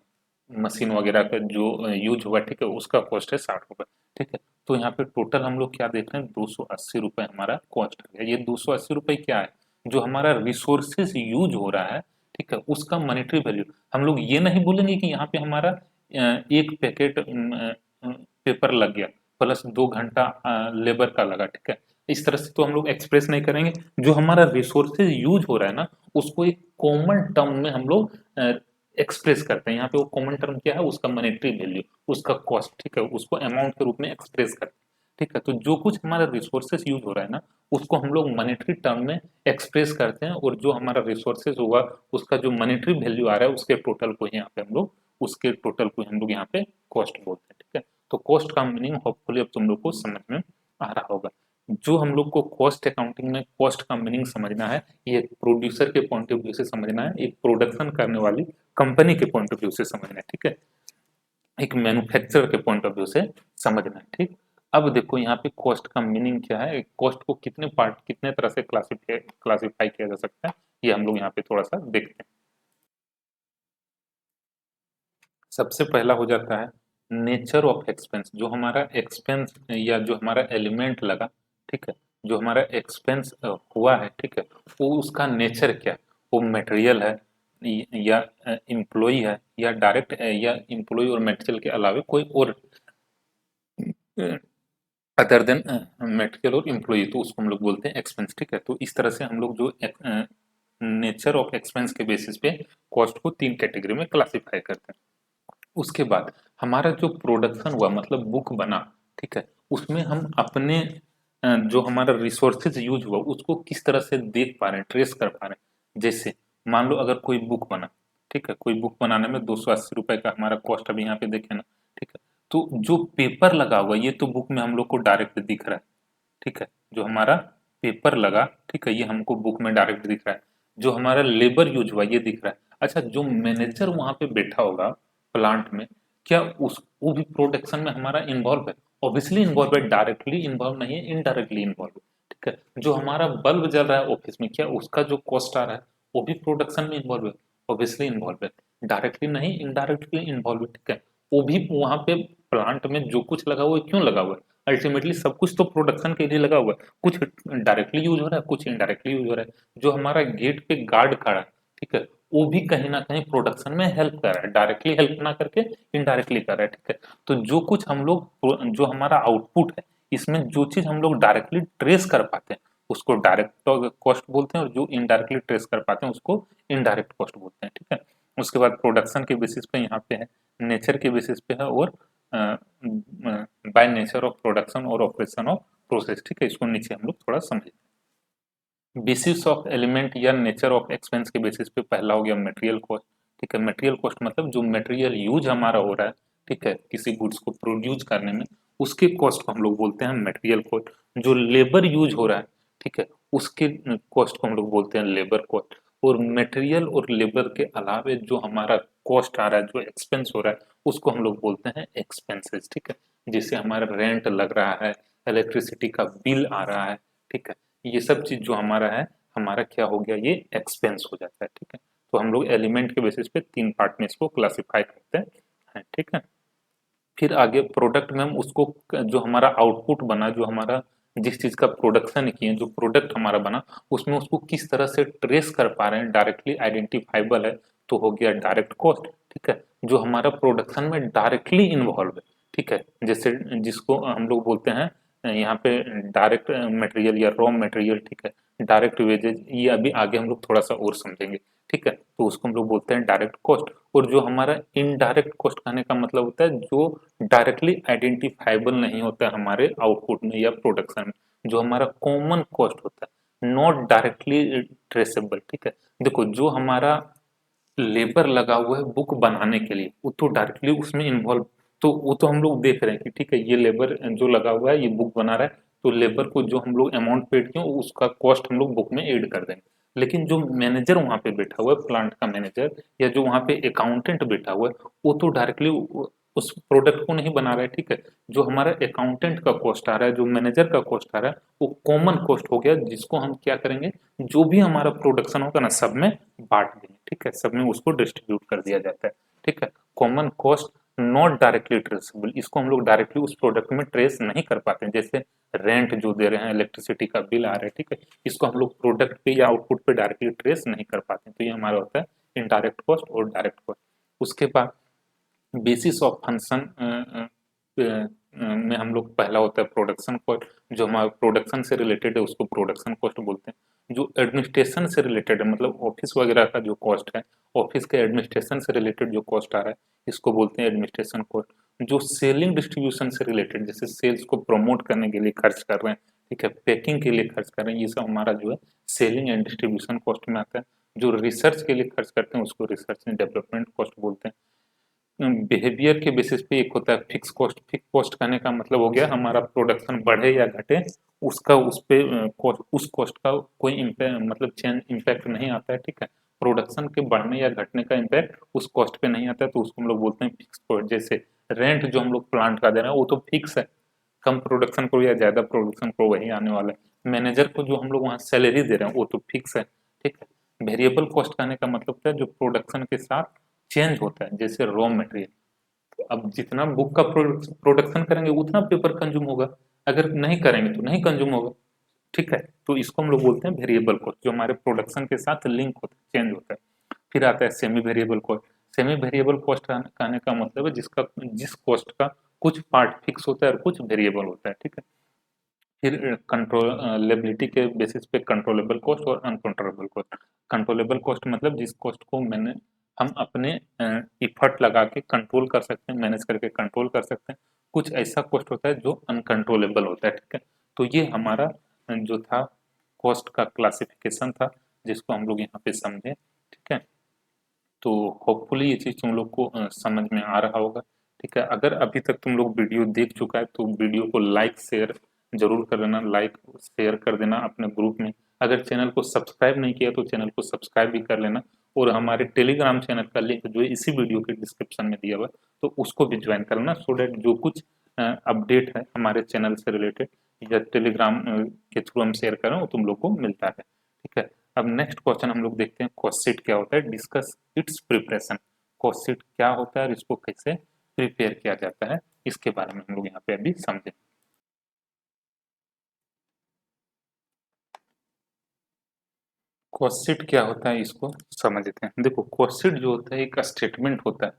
मशीन वगैरह का जो यूज हुआ, ठीक है, उसका कॉस्ट है 60 रुपए, ठीक है। तो यहाँ पे टोटल हम लोग क्या देख रहे हैं, 280 रुपए हमारा कॉस्ट आ गया। ये 280 रुपए क्या है, जो हमारा रिसोर्सेज यूज हो रहा है, ठीक है, उसका मॉनेटरी वैल्यू। हम लोग ये नहीं बोलेंगे कि यहाँ पे हमारा एक पैकेट पेपर लग गया प्लस 2 घंटा लेबर का लगा, ठीक है। इस तरह से तो हम लोग एक्सप्रेस नहीं करेंगे। जो हमारा रिसोर्सेज यूज हो रहा है ना, उसको एक कॉमन टर्म में हम लोग एक्सप्रेस करते हैं। यहाँ पे वो कॉमन टर्म क्या है, उसका मॉनेटरी वैल्यू, उसका कॉस्ट, ठीक है, उसको अमाउंट के रूप में एक्सप्रेस करते हैं, ठीक है। तो जो कुछ हमारा रिसोर्सेज यूज हो रहा है ना, उसको हम लोग मॉनेटरी टर्म में एक्सप्रेस करते हैं, और जो हमारा रिसोर्सेज होगा उसका जो मॉनेटरी वैल्यू आ रहा है उसके टोटल को यहाँ पे हम लोग, उसके टोटल को हम लोग यहाँ पे कॉस्ट बोलते हैं, ठीक है। तो कॉस्ट का मीनिंग होपफुली अब तुम लोग को समझ में आ रहा होगा। जो हम लोग को कॉस्ट अकाउंटिंग में कॉस्ट का मीनिंग समझना है, ये एक प्रोड्यूसर के पॉइंट ऑफ व्यू से समझना है, एक प्रोडक्शन करने वाली कंपनी के पॉइंट ऑफ व्यू से समझना है, ठीक है, एक मैन्युफैक्चरर के पॉइंट ऑफ व्यू से समझना है, ठीक। अब देखो यहाँ पे कॉस्ट का मीनिंग क्या है, कॉस्ट को कितने पार्ट, कितने तरह से क्लासिफाई किया जा सकता है, ये हम लोग यहाँ पे थोड़ा सा देखते हैं। सबसे पहला हो जाता है नेचर ऑफ एक्सपेंस। जो हमारा एक्सपेंस या जो हमारा एलिमेंट लगा, ठीक है, जो हमारा एक्सपेंस हुआ है, ठीक है, वो उसका नेचर क्या है, वो मटेरियल है या एम्प्लॉय है, या डायरेक्ट या एम्प्लॉय और मटेरियल के अलावा कोई और अदर देन मटेरियल और एम्प्लॉय, तो उसको हम लोग बोलते हैं एक्सपेंस, ठीक है। तो इस तरह से हम लोग जो नेचर ऑफ एक्सपेंस के बेसिस पे कॉस्ट को 3 कैटेगरी में क्लासिफाई करते हैं। उसके बाद हमारा जो प्रोडक्शन हुआ मतलब बुक बना, ठीक है, उसमें हम अपने जो हमारा रिसोर्सेज यूज हुआ उसको किस तरह से देख पा रहे हैं, ट्रेस कर पा रहे हैं। जैसे मान लो अगर कोई बुक बना, ठीक है, कोई बुक बनाने में 280 रुपए का हमारा कॉस्ट अभी यहाँ पे देखे ना, ठीक है, तो जो पेपर लगा हुआ ये तो बुक में हम लोग को डायरेक्ट दिख रहा है, ठीक है, जो हमारा पेपर लगा, ठीक है, ये हमको बुक में डायरेक्ट दिख रहा है। जो हमारा लेबर यूज हुआ ये दिख रहा है। अच्छा, जो मैनेजर वहां पे बैठा होगा प्लांट में, क्या उस वो भी प्रोडक्शन में हमारा इन्वॉल्व है? ऑब्वियसली इन्वॉल्व है, डायरेक्टली इन्वॉल्व नहीं है, इनडायरेक्टली इन्वॉल्व है, ठीक है। जो हमारा बल्ब जल रहा है ऑफिस में, क्या उसका जो कॉस्ट आ रहा है वो भी प्रोडक्शन में इन्वॉल्व है? ऑब्वियसली इन्वॉल्व है, डायरेक्टली नहीं इनडायरेक्टली इन्वॉल्व है, ठीक है। वो भी वहां पे प्लांट में जो कुछ लगा हुआ है क्यों लगा हुआ है? अल्टीमेटली सब कुछ तो प्रोडक्शन के लिए लगा हुआ है, कुछ डायरेक्टली यूज हो रहा है, कुछ इनडायरेक्टली यूज हो रहा है। जो हमारा गेट पे गार्ड खड़ा है, ठीक है, वो भी कहीं ना कहीं प्रोडक्शन में हेल्प कर रहा है, डायरेक्टली हेल्प ना करके इनडायरेक्टली कर रहा है, ठीक है। तो जो कुछ हम लोग जो हमारा आउटपुट है इसमें जो चीज हम लोग डायरेक्टली ट्रेस कर पाते हैं उसको डायरेक्ट कॉस्ट बोलते हैं, और जो इनडायरेक्टली ट्रेस कर पाते हैं उसको इनडायरेक्ट कॉस्ट बोलते हैं, ठीक है। उसके बाद प्रोडक्शन के बेसिस पे यहाँ पे है, नेचर के बेसिस पे है, और बाय नेचर ऑफ प्रोडक्शन और ऑपरेशन ऑफ प्रोसेस, ठीक है। इसको नीचे हम लोग थोड़ा समझे। बेसिस ऑफ एलिमेंट या नेचर ऑफ एक्सपेंस के बेसिस पे पहला हो गया मटेरियल कॉस्ट, ठीक है। मटेरियल कॉस्ट मतलब जो मटेरियल यूज हमारा हो रहा है, ठीक है, किसी गुड्स को प्रोड्यूस करने में, उसके कॉस्ट को हम लोग बोलते हैं मटेरियल कॉस्ट। जो लेबर यूज हो रहा है, ठीक है, उसके कॉस्ट को हम लोग बोलते हैं लेबर कॉस्ट। और मटेरियल और लेबर के अलावे जो हमारा कॉस्ट आ रहा है, जो एक्सपेंस हो रहा है, उसको हम लोग बोलते हैं एक्सपेंसेस, ठीक है। जैसे हमारा रेंट लग रहा है, इलेक्ट्रिसिटी का बिल आ रहा है, ठीक है, ये सब चीज जो हमारा है, हमारा क्या हो गया, ये एक्सपेंस हो जाता है, ठीक है। तो हम लोग एलिमेंट के बेसिस पे 3 पार्ट में इसको क्लासिफाई करते हैं, ठीक है। फिर आगे प्रोडक्ट में हम उसको जो हमारा आउटपुट बना, जो हमारा जिस चीज का प्रोडक्शन किए, जो प्रोडक्ट हमारा बना, उसमें उसको किस तरह से ट्रेस कर पा रहे हैं, डायरेक्टली आइडेंटिफाइबल है, तो हो गया डायरेक्ट कॉस्ट, ठीक है। जो हमारा प्रोडक्शन में डायरेक्टली इन्वॉल्व है, ठीक है, जैसे जिसको हम लोग बोलते हैं यहाँ पे डायरेक्ट मटेरियल या रॉ मटेरियल, ठीक है, डायरेक्ट वेजेज, ये अभी आगे हम लोग थोड़ा सा और समझेंगे, ठीक है। तो उसको हम लोग बोलते हैं डायरेक्ट कॉस्ट। और जो हमारा इनडायरेक्ट कॉस्ट कहने का मतलब होता है जो डायरेक्टली आइडेंटिफाइबल नहीं होता है हमारे आउटपुट में या प्रोडक्शन में, जो हमारा कॉमन कॉस्ट होता है, नॉट डायरेक्टली ट्रेसेबल, ठीक है। देखो, जो हमारा लेबर लगा हुआ है बुक बनाने के लिए, वो तो डायरेक्टली उसमें इन्वॉल्व, तो वो तो हम लोग देख रहे हैं कि ठीक है, ये लेबर जो लगा हुआ है ये बुक बना रहा है, तो लेबर को जो हम लोग अमाउंट पेड किए उसका कॉस्ट हम लोग बुक में ऐड कर देंगे। लेकिन जो मैनेजर वहां पे बैठा हुआ है, प्लांट का मैनेजर, या जो वहां पे अकाउंटेंट बैठा हुआ है, वो तो डायरेक्टली उस प्रोडक्ट को नहीं बना रहा है, ठीक है। जो हमारा अकाउंटेंट का कॉस्ट आ रहा है, जो मैनेजर का कॉस्ट आ रहा है, वो कॉमन कॉस्ट हो गया, जिसको हम क्या करेंगे, जो भी हमारा प्रोडक्शन होगा ना सब में बांट देंगे, ठीक है, सब में उसको डिस्ट्रीब्यूट कर दिया जाता है, ठीक है। Common cost not directly traceable, इसको हम लोग डायरेक्टली उस प्रोडक्ट में ट्रेस नहीं कर पाते हैं। जैसे रेंट जो दे रहे हैं, इलेक्ट्रिसिटी का बिल आ रहा है, ठीक है, इसको हम लोग प्रोडक्ट पे या आउटपुट पे डायरेक्टली ट्रेस नहीं कर पाते हैं। तो ये हमारा होता है इनडायरेक्ट कॉस्ट और डायरेक्ट कॉस्ट। उसके बाद बेसिस ऑफ फंक्शन में हम लोग पहला होता है प्रोडक्शन कॉस्ट। जो हमारा प्रोडक्शन से रिलेटेड है उसको प्रोडक्शन कॉस्ट बोलते हैं। जो एडमिनिस्ट्रेशन से रिलेटेड है, मतलब ऑफिस वगैरह का जो कॉस्ट है, ऑफिस के एडमिनिस्ट्रेशन से रिलेटेड जो कॉस्ट आ रहा है, इसको बोलते हैं एडमिनिस्ट्रेशन कॉस्ट। जो सेलिंग डिस्ट्रीब्यूशन से रिलेटेड, जैसे सेल्स को प्रमोट करने के लिए खर्च कर रहे हैं, ठीक है, पैकिंग के लिए खर्च कर रहे हैं, ये सब हमारा जो है सेलिंग एंड डिस्ट्रीब्यूशन कॉस्ट में आता है। जो रिसर्च के लिए खर्च करते हैं उसको रिसर्च एंड डेवलपमेंट कॉस्ट बोलते हैं। बिहेवियर के बेसिस पे एक होता है फिक्स कॉस्ट। फिक्स कॉस्ट कहने का मतलब हो गया हमारा प्रोडक्शन बढ़े या घटे, उसका उस पे उस कॉस्ट का कोई इम्पैक्ट, मतलब चेंज इम्पैक्ट नहीं आता है, ठीक है। प्रोडक्शन के बढ़ने या घटने का इम्पैक्ट उस कॉस्ट पे नहीं आता है, तो उसको हम लोग बोलते हैं फिक्स कॉस्ट। जैसे रेंट जो हम लोग प्लांट का दे रहे हैं वो तो फिक्स है, कम प्रोडक्शन करो या ज्यादा प्रोडक्शन करो वही आने वाला है। मैनेजर को जो हम लोग वहाँ सैलरी दे रहे हैं वो तो फिक्स है, ठीक है। वेरिएबल कॉस्ट कहने का मतलब क्या है, जो प्रोडक्शन के साथ चेंज होता है, जैसे रॉ मटेरियल। अब जितना बुक का प्रोडक्शन करेंगे उतना पेपर कंज्यूम होगा, अगर नहीं करेंगे तो नहीं कंज्यूम होगा, ठीक है। तो इसको हम लोग बोलते हैं वेरिएबल कॉस्ट, जो हमारे प्रोडक्शन के साथ लिंक होता है, चेंज होता है। फिर आता है semi variable cost. Semi variable cost कहने का मतलब है जिसका जिस कॉस्ट का कुछ पार्ट फिक्स होता है और कुछ वेरिएबल होता है, ठीक है। फिर कंट्रोलेबिलिटी के बेसिस पे कंट्रोलेबल कॉस्ट और अनकंट्रोलेबल कॉस्ट। कंट्रोलेबल कॉस्ट मतलब जिस कॉस्ट को मैंने हम अपने इफर्ट लगा के कंट्रोल कर सकते हैं, मैनेज करके कंट्रोल कर सकते हैं। कुछ ऐसा कॉस्ट होता है जो अनकंट्रोलेबल होता है, ठीक है। तो ये हमारा जो था कॉस्ट का क्लासिफिकेशन था, जिसको हम लोग यहाँ पे समझे, ठीक है। तो होपफुली ये चीज़ तुम लोग को समझ में आ रहा होगा, ठीक है। अगर अभी तक तुम लोग वीडियो देख चुका है तो वीडियो को लाइक शेयर जरूर कर देना, लाइक शेयर कर देना अपने ग्रुप में। अगर चैनल को सब्सक्राइब नहीं किया तो चैनल को सब्सक्राइब भी कर लेना, और हमारे टेलीग्राम चैनल का लिंक जो है इसी वीडियो के डिस्क्रिप्शन में दिया हुआ है, तो उसको भी ज्वाइन कर लेना, सो डेट जो कुछ अपडेट है हमारे चैनल से रिलेटेड या टेलीग्राम के थ्रू हम शेयर कर रहे हैं वो तुम लोग को मिलता है, ठीक है। अब नेक्स्ट क्वेश्चन हम लोग देखते हैं, कॉस्ट शीट क्या होता है, discuss it's preparation. Cost sheet क्या होता है और इसको कैसे प्रिपेयर किया जाता है, इसके बारे में हम लोग यहाँ पे अभी समझें। कॉस्ट शीट क्या होता है इसको समझते हैं। देखो, कॉस्ट शीट जो होता है एक स्टेटमेंट होता है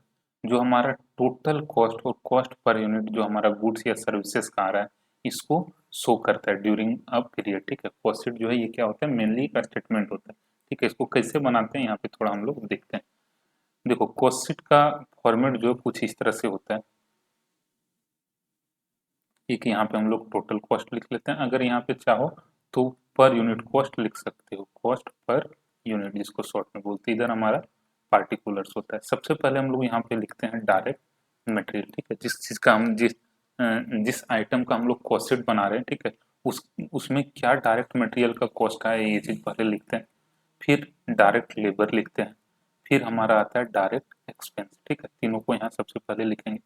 जो हमारा टोटल कॉस्ट और कॉस्ट पर यूनिट जो हमारा गुड्स या सर्विसेज का आ रहा है इसको शो करता है ड्यूरिंग अ पीरियड, ठीक है। कॉस्ट शीट जो है ये क्या होता है, मेनली एक स्टेटमेंट होता है, ठीक है। इसको कैसे बनाते हैं यहाँ पे थोड़ा हम लोग देखते हैं। देखो, कॉस्ट शीट का फॉर्मेट जो है कुछ इस तरह से होता है। एक यहाँ पे हम लोग टोटल कॉस्ट लिख लेते हैं, अगर यहाँ पे चाहो तो पर यूनिट कॉस्ट लिख सकते हो, कॉस्ट पर यूनिट जिसको शॉर्ट में बोलते हैं। इधर हमारा पार्टिकुलर्स होता है। सबसे पहले हम लोग यहाँ पे लिखते हैं डायरेक्ट मटेरियल, ठीक है। जिस चीज का हम जिस आइटम का हम लोग कॉस्ट शीट बना रहे हैं, ठीक है, उस उसमें क्या डायरेक्ट मटेरियल का कॉस्ट है ये चीज पहले लिखते हैं। फिर डायरेक्ट लेबर लिखते हैं, फिर हमारा आता है डायरेक्ट एक्सपेंस, ठीक है। तीनों को यहाँ सबसे पहले लिखेंगे।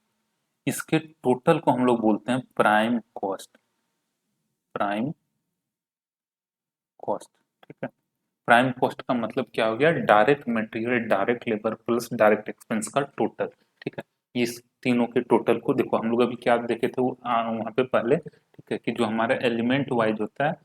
इसके टोटल को हम लोग बोलते हैं प्राइम कॉस्ट, प्राइम कॉस्ट, ठीक है। प्राइम कॉस्ट का मतलब क्या हो गया, direct material, direct labour plus direct expense का टोटल, ठीक है। इस तीनों के टोटल को देखो, हम लोग अभी क्या देखे थे वो वहाँ पे पहले, ठीक है, कि जो हमारा एलिमेंट वाइज होता है,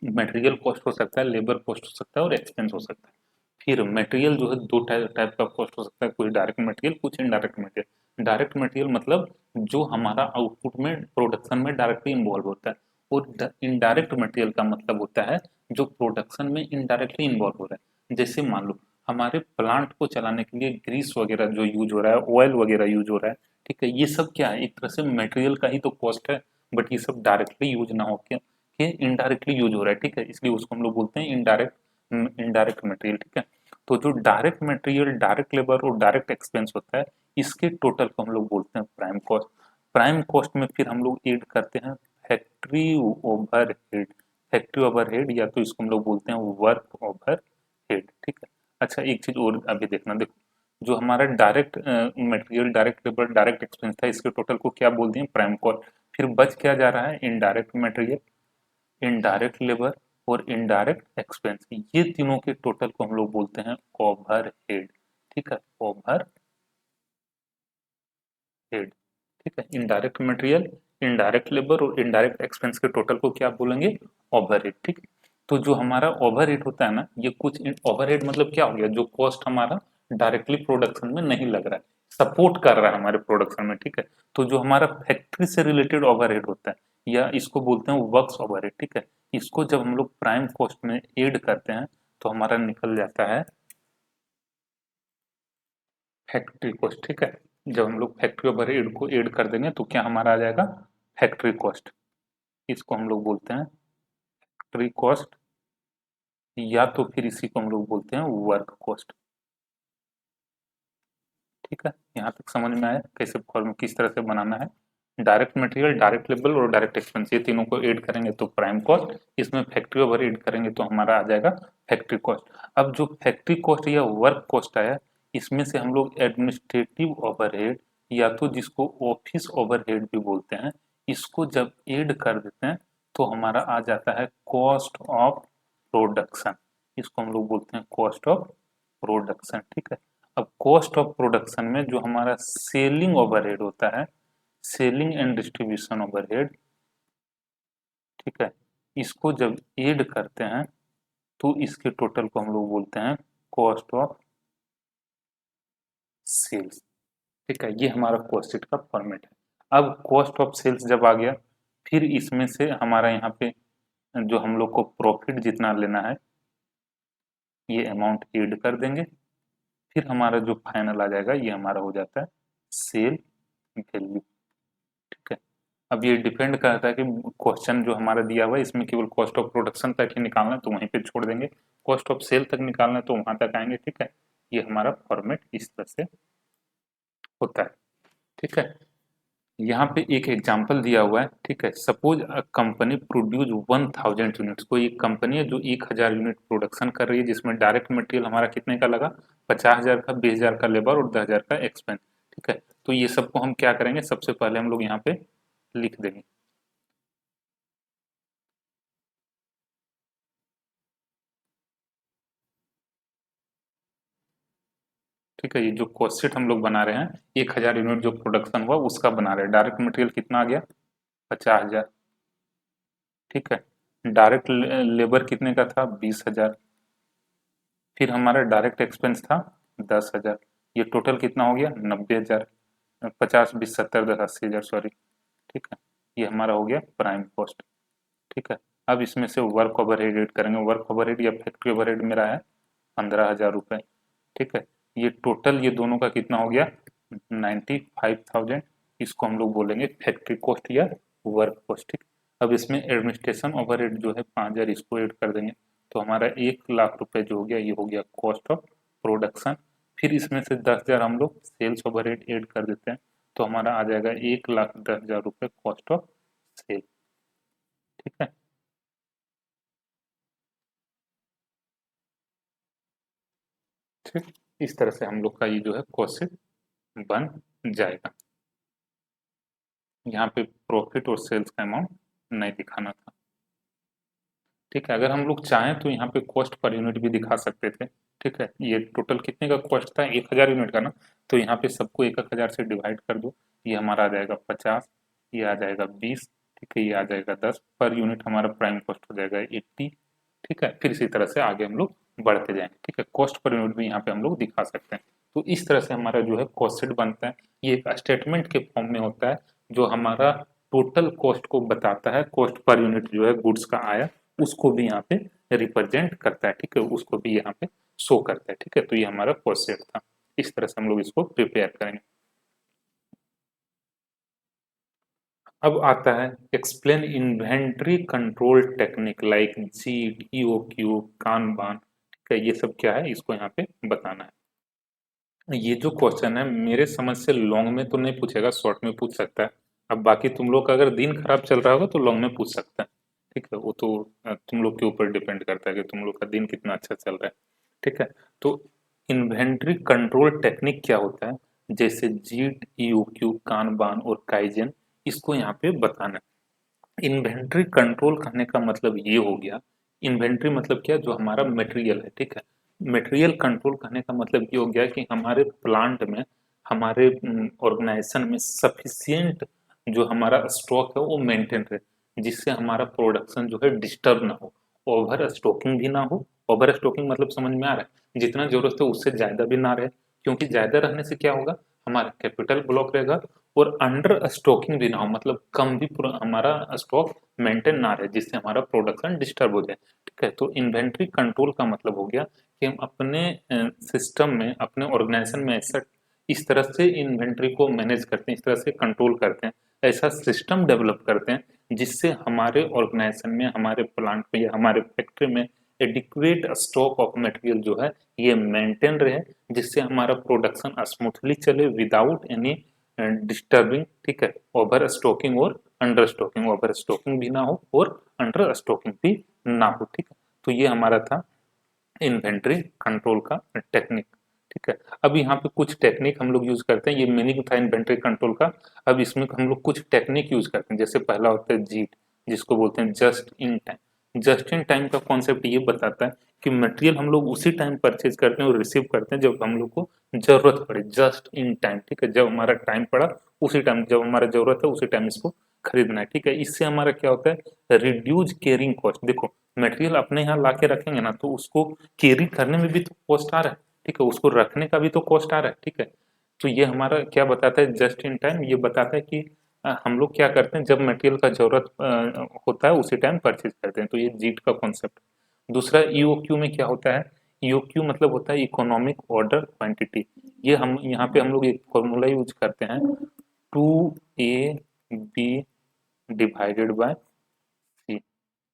मटेरियल कॉस्ट हो सकता है, लेबर कॉस्ट हो सकता है और एक्सपेंस हो सकता है। फिर मटेरियल जो है दो टाइप का कॉस्ट हो सकता है, कुछ डायरेक्ट मटेरियल, कुछ इनडायरेक्ट मटेरियल। डायरेक्ट मटेरियल मतलब जो हमारा आउटपुट में प्रोडक्शन में डायरेक्टली इन्वॉल्व होता है, और इनडायरेक्ट मटेरियल का मतलब होता है जो प्रोडक्शन में इनडायरेक्टली इन्वॉल्व हो रहा है। जैसे मान लो हमारे प्लांट को चलाने के लिए ग्रीस वगैरह जो यूज हो रहा है, ऑयल वगैरह यूज हो रहा है, ठीक है, ये सब क्या है, एक तरह से मटेरियल का ही तो कॉस्ट है, बट ये सब डायरेक्टली यूज ना होकर के इनडायरेक्टली यूज हो रहा है, ठीक है, इसलिए उसको हम लोग बोलते हैं इनडायरेक्ट इनडायरेक्ट मटेरियल, ठीक है। तो जो डायरेक्ट मटेरियल, डायरेक्ट लेबर और डायरेक्ट एक्सपेंस होता है, इसके टोटल को हम लोग बोलते हैं प्राइम कॉस्ट। प्राइम कॉस्ट में फिर हम लोग ऐड करते हैं फैक्ट्री ओवरहेड। फैक्ट्री ओवरहेड या तो इसको हम लोग बोलते हैं वर्क ओवरहेड, ठीक है। अच्छा, एक चीज और अभी देखना, देखो, जो हमारा direct material, direct labour, direct expense था, इसके टोटल को क्या बोल दिए, प्राइम कॉस्ट। फिर बच क्या जा रहा है, इनडायरेक्ट मटेरियल, इनडायरेक्ट लेबर और इनडायरेक्ट एक्सपेंस। ये तीनों के टोटल को हम लोग बोलते हैं ओवरहेड, ठीक है, ओवरहेड, ठीक है। इनडायरेक्ट मटेरियल, इनडायरेक्ट लेबर और इनडायरेक्ट एक्सपेंस के टोटल को क्या बोलेंगे, ओवरहेड, ठीक है। तो जो हमारा ओवरहेड होता है ना, ये कुछ ओवरहेड मतलब क्या हो गया, जो कॉस्ट हमारा डायरेक्टली प्रोडक्शन में नहीं लग रहा है, सपोर्ट कर रहा है हमारे प्रोडक्शन में, ठीक है। तो जो हमारा फैक्ट्री से रिलेटेड ओवरहेड होता है, या इसको बोलते हैं वर्क्स ओवरहेड, ठीक है, इसको जब हम लोग प्राइम कॉस्ट में ऐड करते हैं तो हमारा निकल जाता है फैक्ट्री कॉस्ट, ठीक है। जब हम लोग फैक्ट्री ओवरहेड को ऐड कर देंगे तो क्या हमारा आ जाएगा, फैक्ट्री कॉस्ट। इसको हम लोग बोलते हैं फैक्ट्री कॉस्ट, या तो फिर इसी को हम लोग बोलते हैं वर्क कॉस्ट, ठीक है। यहाँ तक समझ में आया कैसे फॉर्म किस तरह से बनाना है। डायरेक्ट मटेरियल, डायरेक्ट लेबर और डायरेक्ट एक्सपेंस, ये तीनों को ऐड करेंगे तो प्राइम कॉस्ट, इसमें फैक्ट्री ओवर ऐड करेंगे तो हमारा आ जाएगा फैक्ट्री कॉस्ट। अब जो फैक्ट्री कॉस्ट या वर्क कॉस्ट आया, इसमें से हम लोग एडमिनिस्ट्रेटिव ओवरहेड या तो जिसको ऑफिस ओवरहेड भी बोलते हैं, इसको जब ऐड कर देते हैं तो हमारा आ जाता है कॉस्ट ऑफ प्रोडक्शन। इसको हम लोग बोलते हैं कॉस्ट ऑफ प्रोडक्शन, ठीक है। अब कॉस्ट ऑफ प्रोडक्शन में जो हमारा सेलिंग ओवरहेड होता है, सेलिंग एंड डिस्ट्रीब्यूशन ओवरहेड, ठीक है, इसको जब ऐड करते हैं तो इसके टोटल को हम लोग बोलते हैं कॉस्ट ऑफ सेल्स, ठीक है। ये हमारा कॉस्ट शीट का फॉर्मेट है। अब कॉस्ट ऑफ सेल्स जब आ गया, फिर इसमें से हमारा यहाँ पे जो हम लोग को प्रॉफिट जितना लेना है, ये अमाउंट ऐड कर देंगे, फिर हमारा जो फाइनल आ जाएगा ये हमारा हो जाता है सेल वैल्यू। ठीक है, अब ये डिपेंड करता है कि क्वेश्चन जो हमारा दिया हुआ है इसमें केवल कॉस्ट ऑफ प्रोडक्शन तक ही निकालना है तो वहीं पे छोड़ देंगे, कॉस्ट ऑफ सेल तक निकालना है तो वहां तक आएंगे। ठीक है, ये हमारा फॉर्मेट इस तरह से होता है। ठीक है, यहाँ पे एक एग्जांपल दिया हुआ है। ठीक है, suppose a company produce 1000 units, कोई एक कंपनी है जो 1000 यूनिट प्रोडक्शन कर रही है जिसमें डायरेक्ट मटेरियल हमारा कितने का लगा, 50,000 का, 20,000 का लेबर और 10,000 का एक्सपेंस। ठीक है, तो ये सबको हम क्या करेंगे, सबसे पहले हम लोग यहाँ पे लिख देंगे। ठीक है, ये जो कॉस्ट शीट हम लोग बना रहे हैं 1000 यूनिट जो प्रोडक्शन हुआ उसका बना रहे हैं। डायरेक्ट मटेरियल कितना आ गया, 50,000। ठीक है, डायरेक्ट लेबर कितने का था, 20,000। फिर हमारा डायरेक्ट एक्सपेंस था 10,000। ये टोटल कितना हो गया, 90,000। 50 20 70 10 80,000 सॉरी। ठीक है, ये हमारा हो गया प्राइम कॉस्ट। ठीक है, अब इसमें से वर्क ओवरहेड ऐड करेंगे। वर्क ओवरहेड या फैक्ट्री ओवरहेड मेरा है 15,000 रुपये। ठीक है, ये टोटल ये दोनों का कितना हो गया, 95,000। इसको हम लोग बोलेंगे फैक्ट्री कॉस्ट या वर्क कॉस्ट। ठीक, अब इसमें एडमिनिस्ट्रेशन ओवरहेड जो है 5,000, इसको ऐड कर देंगे तो हमारा 1,00,000 रुपये जो हो गया ये हो गया कॉस्ट ऑफ प्रोडक्शन। फिर इसमें से 10,000 हम लोग सेल्स ओवरहेड ऐड कर देते हैं तो हमारा आ जाएगा 1,10,000 रुपये कॉस्ट ऑफ सेल। ठीक है, ठीक, इस तरह से हम लोग का ये जो है कॉस्ट शीट बन जाएगा। यहाँ पे प्रॉफिट और सेल्स का अमाउंट नहीं दिखाना था। ठीक है, अगर हम लोग चाहें तो यहाँ पे कॉस्ट पर यूनिट भी दिखा सकते थे। ठीक है, ये टोटल कितने का कॉस्ट था, 1,000 यूनिट का ना, तो यहाँ पे सबको 1,000 से डिवाइड कर दो, ये हमारा आ जाएगा 50, ये आ जाएगा 20। ठीक है, ये आ जाएगा 10, पर यूनिट हमारा प्राइम कॉस्ट हो जाएगा 80। ठीक है, फिर इसी तरह से आगे हम लोग बढ़ते जाएंगे। ठीक है, कॉस्ट पर यूनिट भी यहाँ पे हम लोग दिखा सकते हैं। तो इस तरह से हमारा जो है कॉस्ट शीट बनता है। ये एक स्टेटमेंट के फॉर्म में होता है जो हमारा टोटल कॉस्ट को बताता है, कॉस्ट पर यूनिट जो है गुड्स का आया उसको भी यहाँ पे रिप्रेजेंट करता है। ठीक है, उसको भी यहाँ पे शो करता है। ठीक है, तो ये हमारा कॉस्ट शीट था। इस तरह से हम लोग इसको प्रिपेयर करेंगे। अब आता है explain inventory control technique like JIT, EOQ, kanban. ठीक है, ये सब क्या है इसको यहाँ पे बताना है। ये जो क्वेश्चन है मेरे समझ से लॉन्ग में तो नहीं पूछेगा, शॉर्ट में पूछ सकता है। अब बाकी तुम लोग का अगर दिन खराब चल रहा होगा तो लॉन्ग में पूछ सकता है। ठीक है, वो तो तुम लोग के ऊपर डिपेंड करता है कि तुम लोग का दिन कितना अच्छा चल रहा है। ठीक है, तो इन्वेंट्री कंट्रोल टेक्निक क्या होता है, जैसे जीट, ईओक्यू, कानबान और काइजेन, इसको यहाँ पे बताना है। इन्वेंट्री कंट्रोल करने का मतलब ये हो गया, इन्वेंट्री मतलब क्या, जो हमारा मटेरियल है। ठीक है, मटेरियल कंट्रोल करने का मतलब ये हो गया कि हमारे प्लांट में, हमारे ऑर्गेनाइजेशन में सफिशियंट जो हमारा स्टॉक है वो मेंटेन रहे, जिससे हमारा प्रोडक्शन जो है डिस्टर्ब ना हो, ओवर स्टॉकिंग भी ना हो। ओवर स्टॉकिंग मतलब समझ में आ रहा है, जितना जरूरत है उससे ज्यादा भी ना रहे, क्योंकि ज्यादा रहने से क्या होगा, हमारा कैपिटल ब्लॉक रहेगा। और अंडर स्टॉकिंग भी ना हो, मतलब कम भी हमारा स्टॉक मेंटेन ना रहे जिससे हमारा प्रोडक्शन डिस्टर्ब हो जाए। ठीक है, तो इन्वेंट्री कंट्रोल का मतलब हो गया कि हम अपने सिस्टम में, अपने ऑर्गेनाइजेशन में ऐसा, इस तरह से इन्वेंट्री को मैनेज करते हैं, इस तरह से कंट्रोल करते हैं, ऐसा सिस्टम डेवलप करते हैं जिससे हमारे ऑर्गेनाइजेशन में, हमारे प्लांट में या हमारे फैक्ट्री में एडिक्वेट स्टॉक ऑफ मटेरियल जो है ये मेंटेन रहे, जिससे हमारा प्रोडक्शन स्मूथली चले विदाउट एनी डिस्टर्बिंग। ठीक है, ओवर स्टॉकिंग और अंडर स्टॉकिंग, ओवर स्टॉकिंग भी ना हो और अंडर स्टॉकिंग भी ना हो। ठीक है, तो ये हमारा था इन्वेंट्री कंट्रोल का टेक्निक। ठीक है, अब यहाँ पे कुछ टेक्निक हम लोग यूज करते हैं, ये मीनिंग था इन्वेंट्री कंट्रोल का। अब इसमें हम लोग कुछ टेक्निक यूज करते हैं, जैसे पहला होता है जीट, जिसको बोलते हैं just in time. Just in time का कॉन्सेप्ट ये बताता है कि मटेरियल हम लोग उसी टाइम परचेज करते हैं और रिसीव करते हैं जब हम लोग को जरूरत पड़े, जस्ट इन टाइम। ठीक है, जब हमारा टाइम पड़ा उसी टाइम, जब हमारा जरूरत है उसी टाइम इसको खरीदना है। ठीक है, इससे हमारा क्या होता है, रिड्यूज कैरिंग कॉस्ट। देखो मटेरियल अपने यहाँ ला के रखेंगे ना तो उसको कैरी करने में भी तो कॉस्ट आ रहा है। ठीक है, उसको रखने का भी तो कॉस्ट आ रहा है। ठीक है, तो ये हमारा क्या बताता है, जस्ट इन टाइम ये बताता है कि हम लोग क्या करते हैं, जब मटेरियल का जरूरत होता है उसी टाइम परचेज करते हैं। तो ये जीट का कॉन्सेप्ट। दूसरा ईओक्यू में क्या होता है, यू क्यू मतलब होता है इकोनॉमिक ऑर्डर क्वांटिटी। ये हम यहाँ पे हम लोग एक फॉर्मूला यूज करते हैं, 2ab डिवाइडेड बाय सी।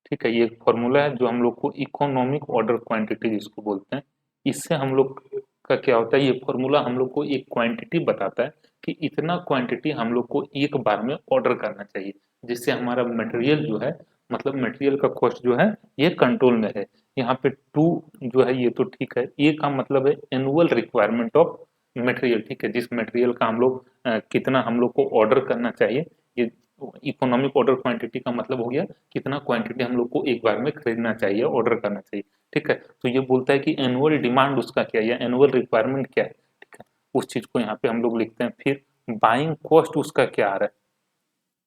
ठीक है, ये एक फॉर्मूला है जो हम लोग को इकोनॉमिक ऑर्डर क्वांटिटी जिसको बोलते हैं, इससे हम लोग का क्या होता है, ये फॉर्मूला हम लोग को एक क्वांटिटी बताता है कि इतना क्वांटिटी हम लोग को एक बार में ऑर्डर करना चाहिए, जिससे हमारा मटेरियल जो है, मतलब मटेरियल का कॉस्ट जो है ये कंट्रोल में है। यहाँ पे टू जो है ये तो ठीक है, ए का मतलब है एनुअल रिक्वायरमेंट ऑफ मटेरियल। ठीक है, जिस मटेरियल का हम लोग कितना हम लोग को ऑर्डर करना चाहिए, ये इकोनॉमिक ऑर्डर क्वांटिटी का मतलब हो गया कितना क्वांटिटी हम लोग को एक बार में खरीदना चाहिए, ऑर्डर करना चाहिए। ठीक है, तो ये बोलता है कि एनुअल डिमांड उसका क्या है या एनुअल रिक्वायरमेंट क्या है। ठीक है, उस चीज को यहाँ पे हम लोग लिखते हैं। फिर बाइंग कॉस्ट उसका क्या आ रहा है,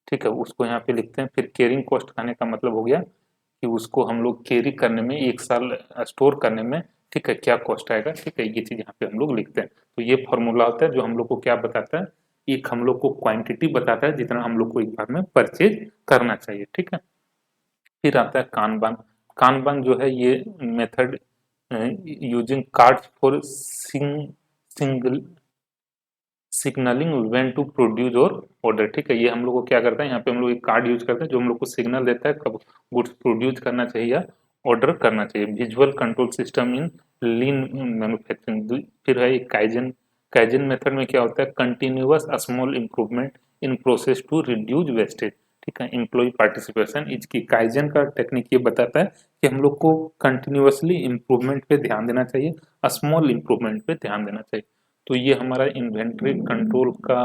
ठीक है, उसको यहाँ पे लिखते हैं। फिर कैरिंग कॉस्ट कहने का मतलब हो गया कि उसको हम लोग कैरी करने में, एक साल स्टोर करने में, ठीक है, क्या कॉस्ट आएगा। ठीक है, ये चीज यहाँ पे हम लोग लिखते हैं। तो ये फॉर्मूला होता है जो हम लोग को क्या बताता है, एक हम लोग को क्वांटिटी बताता है जितना हम लोग को एक बार में परचेज करना चाहिए। ठीक है, फिर आता है कानबान। कानबान जो है ये method using cards for single signalling when to produce और ऑर्डर। ठीक है, ये हम लोग को क्या करता है, यहाँ पे हम लोग एक कार्ड यूज करते हैं जो हम लोग को सिग्नल देता है कब गुड्स प्रोड्यूस करना चाहिए या ऑर्डर करना चाहिए। Visual control system in lean manufacturing. फिर है काइजन। काइजन मेथड में क्या होता है, continuous small improvement in process to reduce wastage. ठीक है, एम्प्लॉय पार्टिसिपेशन इसकी काइजन का टेक्निक ये बताता है कि हम लोग को कंटिन्यूअसली इंप्रूवमेंट पे ध्यान देना चाहिए, स्मॉल इंप्रूवमेंट पे ध्यान देना चाहिए। तो ये हमारा इन्वेंट्री कंट्रोल का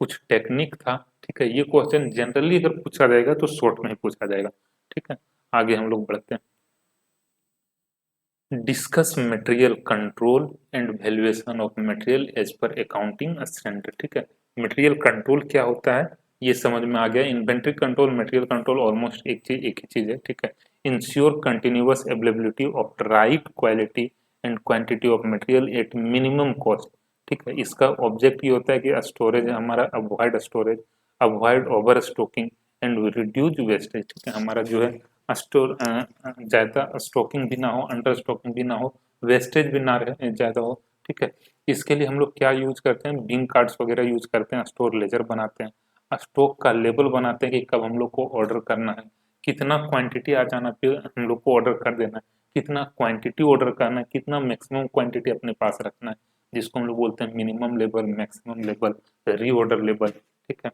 कुछ टेक्निक था। ठीक है, ये क्वेश्चन जनरली अगर पूछा जाएगा तो शॉर्ट में ही पूछा जाएगा। ठीक है, आगे हम लोग बढ़ते हैं। Discuss material control and valuation of material as per accounting standard. ठीक है, मटेरियल कंट्रोल क्या होता है ये समझ में आ गया। Inventory control, material control almost एक ही चीज है। ठीक है, ensure continuous availability of right quality and quantity of material at minimum cost. ठीक है, इसका ऑब्जेक्ट ये होता है कि स्टोरेज हमारा avoid storage, avoid over stocking and reduce wastage. ठीक है, हमारा जो है स्टोर ज़्यादा स्टॉकिंग भी ना हो, अंडर स्टॉकिंग भी ना हो, वेस्टेज भी ना रहे ज़्यादा हो। ठीक है, इसके लिए हम लोग क्या यूज करते हैं, बिंग कार्ड्स वगैरह यूज करते हैं, स्टोर लेजर बनाते हैं, स्टॉक का लेबल बनाते हैं कि कब हम लोग को ऑर्डर करना है, कितना क्वांटिटी आ जाना पे हम लोग को ऑर्डर कर देना है, कितना क्वांटिटी ऑर्डर करना है, कितना मैक्सिमम क्वांटिटी अपने पास रखना है, जिसको हम लोग बोलते हैं minimum level, maximum level, reorder level. ठीक है,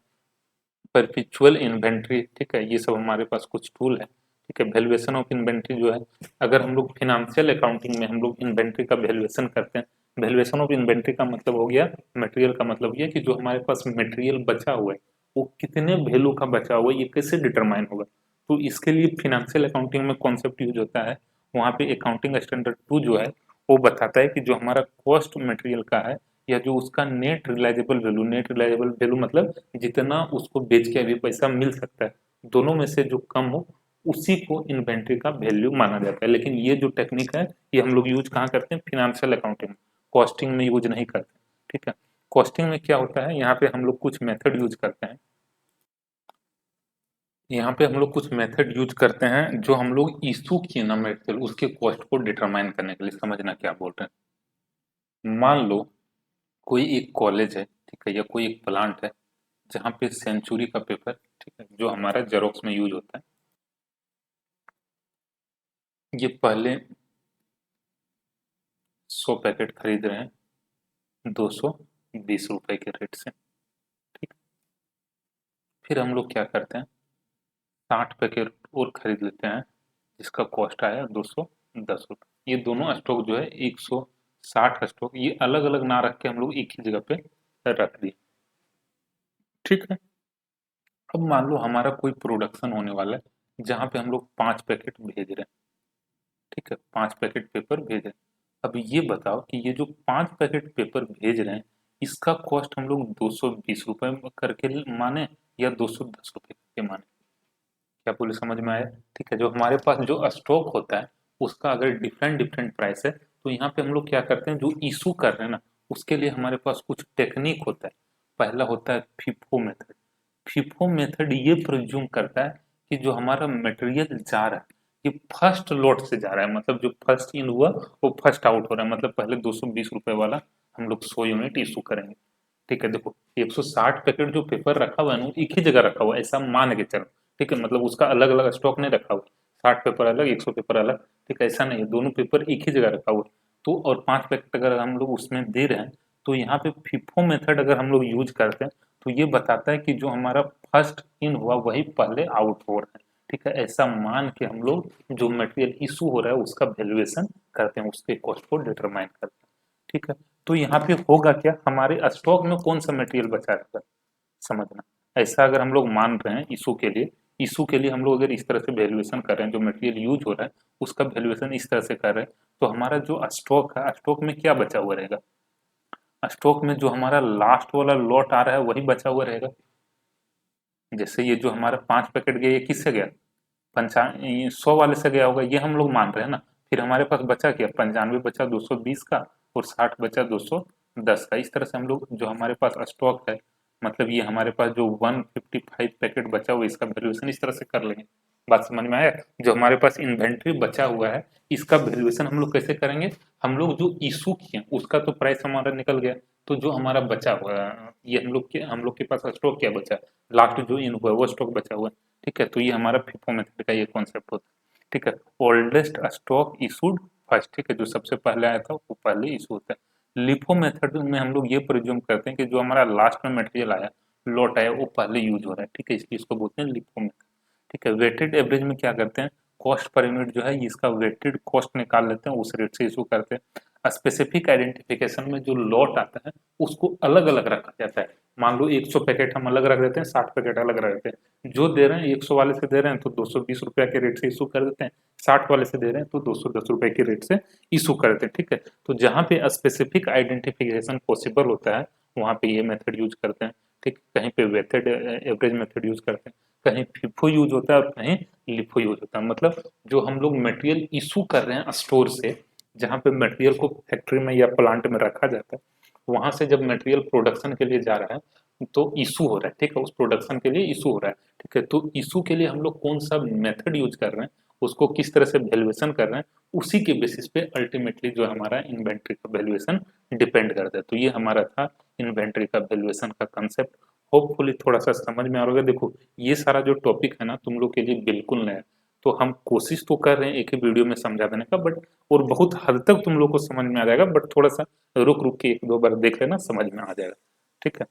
परपेचुअल इन्वेंट्री। ठीक है, ये सब हमारे पास कुछ टूल है। ठीक है, वैल्यूएशन ऑफ इन्वेंट्री जो है, अगर हम लोग फिनेंशियल अकाउंटिंग में हम लोग इन्वेंट्री का वैल्यूएशन करते हैं, वैल्यूएशन ऑफ इन्वेंट्री का मतलब हो गया, मटेरियल का मतलब ये कि जो हमारे पास मटेरियल बचा हुआ है वो कितने वैल्यू का बचा हुआ है, ये कैसे डिटरमाइन होगा। तो इसके लिए फिनेंशियल अकाउंटिंग में कॉन्सेप्ट यूज होता है, वहाँ पे अकाउंटिंग स्टैंडर्ड 2 जो है वो बताता है कि जो हमारा कॉस्ट मटेरियल का है या जो उसका net realisable value, net realisable value मतलब जितना उसको बेच के अभी पैसा मिल सकता है, दोनों में से जो कम हो उसी को इन्वेंट्री का वैल्यू माना जाता है। लेकिन ये जो टेक्निक है ये हम लोग यूज कहाँ करते हैं, फिनेंशियल अकाउंटिंग में, कॉस्टिंग में यूज नहीं करते। ठीक है, कॉस्टिंग में क्या होता है, यहाँ पे हम लोग कुछ मेथड यूज करते हैं, यहाँ पे हम लोग कुछ मेथड यूज करते हैं जो हम लोग इशू किए ना मेटेरियल उसके कॉस्ट को डिटरमाइन करने के लिए। समझना क्या बोल रहे हैं, मान लो कोई एक कॉलेज है, ठीक है, या कोई एक प्लांट है जहाँ पे सेंचुरी का पेपर, ठीक है, जो हमारा जेरोक्स में यूज होता है, ये पहले 100 पैकेट खरीद रहे हैं 220 रुपए के रेट से। ठीक, फिर हम लोग क्या करते हैं, 60 पैकेट और खरीद लेते हैं जिसका कॉस्ट आया 210 रुपये। ये दोनों स्टॉक जो है 160 स्टॉक, ये अलग अलग ना रख के हम लोग एक ही जगह पे रख दिए। ठीक है, अब मान लो हमारा कोई प्रोडक्शन होने वाला है जहाँ पे हम लोग 5 पैकेट भेज रहे हैं। ठीक है, 5 पैकेट पेपर भेज रहे हैं। अब ये बताओ कि ये जो 5 पैकेट पेपर भेज रहे हैं इसका कॉस्ट हम लोग 220 रुपये करके माने या 210 रुपये करके माने, क्या बोले, समझ में आया। ठीक है, जो हमारे पास जो स्टॉक होता है उसका अगर डिफरेंट डिफरेंट प्राइस है तो यहाँ पे हम लोग क्या करते हैं, जो इशू कर रहे हैं ना उसके लिए हमारे पास कुछ टेक्निक होता है। पहला होता है फीफो मेथड। फीफो मेथड ये प्रिज्यूम करता है कि जो हमारा मटेरियल जा रहा है, ये फर्स्ट लॉट से जा रहा है, मतलब जो फर्स्ट इन हुआ वो फर्स्ट आउट हो रहा है, मतलब पहले 220 रुपए वाला हम लोग 100 यूनिट इशू करेंगे। ठीक है, देखो 160 पैकेट जो पेपर रखा हुआ है ना वो एक ही जगह रखा हुआ है, ऐसा मान के चलो। ठीक है, मतलब उसका अलग अलग स्टॉक नहीं रखा हुआ, 60 पेपर अलग 100 पेपर अलग। ठीक है, ऐसा नहीं है, दोनों पेपर एक ही जगह रखा हुआ है। तो और 5 पैकेट अगर हम लोग उसमें दे रहे हैं, तो यहाँ पे फीफो मेथड अगर हम लोग यूज करते हैं तो ये बताता है कि जो हमारा फर्स्ट इन हुआ वही पहले आउट हो रहा है। ठीक है, ऐसा मान के हम लोग जो मटेरियल इशू हो रहा है उसका वैल्यूएशन करते हैं, उसके कॉस्ट को डिटरमाइन करते हैं। ठीक है, तो यहाँ पे होगा क्या, हमारे स्टॉक में कौन सा मटेरियल बचा रहेगा, समझना। ऐसा अगर हम लोग मान रहे हैं इशू के लिए हम लोग अगर इस तरह से वैल्यूएशन कर रहे हैं, जो मटेरियल यूज हो रहा है उसका वैल्यूएशन इस तरह से कर रहे हैं, तो हमारा जो स्टॉक है, स्टॉक में क्या बचा हुआ रहेगा, स्टॉक में जो हमारा लास्ट वाला लॉट आ रहा है वही बचा हुआ रहेगा। जैसे ये जो हमारा 5 पैकेट गया, ये किससे गया, 100 वाले से गया होगा, ये हम लोग मान रहे हैं ना। फिर हमारे पास बचा क्या, 95 बचा 220 का, और 60 बचा 210 का। इस तरह से हम लोग जो हमारे पास स्टॉक है, मतलब ये हमारे पास जो 155 पैकेट बचा हुआ है, इसका वैल्यूएशन इस तरह से कर लेंगे। बात समझ में आया। जो हमारे पास इन्वेंट्री बचा हुआ है इसका वैल्यूएशन हम लोग कैसे करेंगे, हम लोग जो इशू किए उसका तो प्राइस हमारा निकल गया, तो जो हमारा बचा हुआ है, ये हम लोग के पास स्टॉक क्या बचा, लास्ट जो इन हुआ है वो स्टॉक बचा हुआ है। ठीक है, तो ये हमारा फिफो मेथड का ये कॉन्सेप्ट होता है। ठीक है, ओल्डेस्ट स्टॉक इशूड फर्स्ट। ठीक है, जो सबसे पहले आया था वो पहले इशू होता है। लिफो मेथड में हम लोग ये प्रिज्यूम करते हैं कि जो हमारा लास्ट में मटेरियल आया, लॉट आया, वो पहले यूज हो रहा है। ठीक है, इसलिए इसको बोलते हैं लिफो मेथड। ठीक है, वेटेड एवरेज में क्या करते हैं, कॉस्ट पर यूनिट जो है इसका वेटेड कॉस्ट निकाल लेते हैं, उस रेट से इशू करते हैं। स्पेसिफिक आइडेंटिफिकेशन में जो लॉट आता है उसको अलग अलग रखा जाता है। मान लो 100 पैकेट हम अलग रख देते हैं, 60 पैकेट अलग रख देते हैं। जो दे रहे हैं 100 वाले से दे रहे हैं तो 220 रुपया के रेट से इशू कर देते हैं, 60 वाले से दे रहे हैं तो 210 रुपए के रेट से इशू कर देते हैं। ठीक है, तो जहाँ पे स्पेसिफिक आइडेंटिफिकेशन पॉसिबल होता है वहाँ पे ये मेथड यूज करते हैं। ठीक, कहीं पे वेटेड एवरेज मेथड यूज करते हैं, कहीं फिफो यूज होता है और कहीं लिफो यूज होता है। मतलब जो हम लोग मटेरियल इशू कर रहे हैं स्टोर से, जहाँ पे मटेरियल को फैक्ट्री में या प्लांट में रखा जाता है, वहां से जब मटेरियल प्रोडक्शन के लिए जा रहा है तो इशू हो रहा है। ठीक है, उस प्रोडक्शन के लिए इशू हो रहा है। ठीक है, तो इशू के लिए हम लोग कौन सा मेथड यूज कर रहे हैं, उसको किस तरह से वैल्यूएशन कर रहे हैं, उसी के बेसिस पे अल्टीमेटली जो हमारा इन्वेंट्री का वैल्यूएशन डिपेंड करता है। तो ये हमारा था इन्वेंट्री का वैल्यूएशन का कंसेप्ट। होपफुली थोड़ा सा समझ में आ रहा होगा। देखो ये सारा जो टॉपिक है ना तुम लोग के लिए बिल्कुल नया है, तो हम कोशिश तो कर रहे हैं एक ही वीडियो में समझा देने का, बट और बहुत हद तक तुम लोग को समझ में आ जाएगा, बट थोड़ा सा रुक रुक के एक दो बार देख लेना, समझ में आ जाएगा। ठीक है,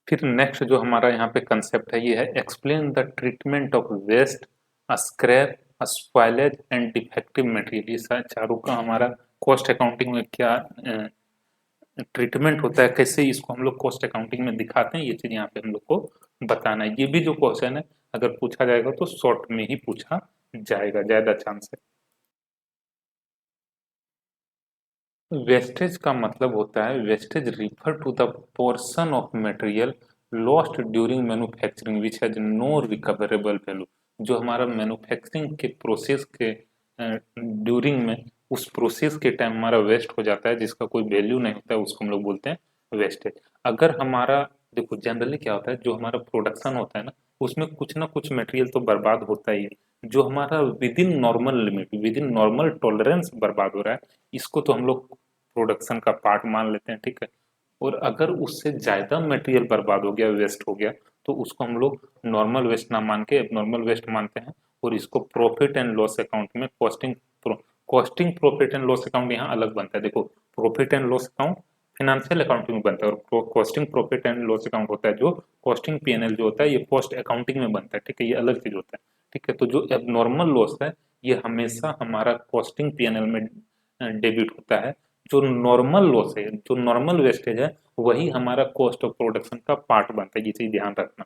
फिर नेक्स्ट जो हमारा यहाँ पे कंसेप्ट है ये है explain the treatment of waste, scrap, spoilage and defective material. ये चारों का हमारा कॉस्ट अकाउंटिंग में क्या ट्रीटमेंट होता है, कैसे इसको हम लोग कॉस्ट अकाउंटिंग में दिखाते हैं, ये चीज यहाँ पे हम लोग को बताना है। ये भी जो क्वेश्चन है अगर पूछा जाएगा तो शॉर्ट में ही पूछा जाएगा, ज्यादा चांस है। वेस्टेज का मतलब होता है, wastage refer to the portion of material lost during manufacturing which has no recoverable value. जो हमारा मैन्युफैक्चरिंग के प्रोसेस के ड्यूरिंग में उस प्रोसेस के टाइम हमारा वेस्ट हो जाता है, जिसका कोई वैल्यू नहीं होता है, उसको हम लोग बोलते हैं वेस्टेज। अगर हमारा देखो जनरली क्या होता है, जो हमारा प्रोडक्शन होता है ना उसमें कुछ ना कुछ मटेरियल तो बर्बाद होता ही है, जो हमारा with in normal limit, with in normal tolerance बर्बाद हो रहा है, इसको तो हम लोग प्रोडक्शन का पार्ट मान लेते हैं। ठीक है, और अगर उससे ज्यादा मटेरियल बर्बाद हो गया, वेस्ट हो गया, तो उसको हम लोग नॉर्मल वेस्ट ना मान के एबनॉर्मल वेस्ट मानते हैं, और इसको प्रॉफिट एंड लॉस अकाउंट में costing profit and loss account यहाँ अलग बनता है। देखो profit and loss account financial accounting में बनता है, और costing profit and loss account होता है जो कॉस्टिंग पीएनएल जो होता है ये कॉस्ट अकाउंटिंग में बनता है। ठीक है, ये अलग चीज होता है। ठीक है, तो जो एबनॉर्मल लॉस है ये हमेशा हमारा कॉस्टिंग पीएनएल में डेबिट होता है। जो नॉर्मल लॉस है, जो नॉर्मल वेस्टेज है, वही हमारा कॉस्ट ऑफ प्रोडक्शन का पार्ट बनता है। ये चीज ध्यान रखना,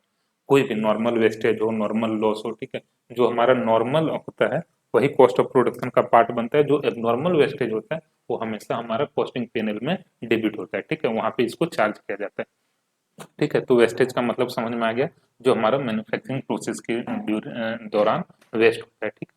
कोई भी नॉर्मल वेस्टेज हो, नॉर्मल लॉस हो, ठीक है, जो हमारा नॉर्मल होता है वही कॉस्ट ऑफ प्रोडक्शन का पार्ट बनता है। जो एबनॉर्मल वेस्टेज होता है वो हमेशा हमारा कॉस्टिंग पीएनएल में डेबिट होता है। ठीक है, वहां पे इसको चार्ज किया जाता है। ठीक है, तो वेस्टेज का मतलब समझ में आ गया, जो हमारा मैन्युफैक्चरिंग प्रोसेस के दौरान वेस्ट होता है। ठीक,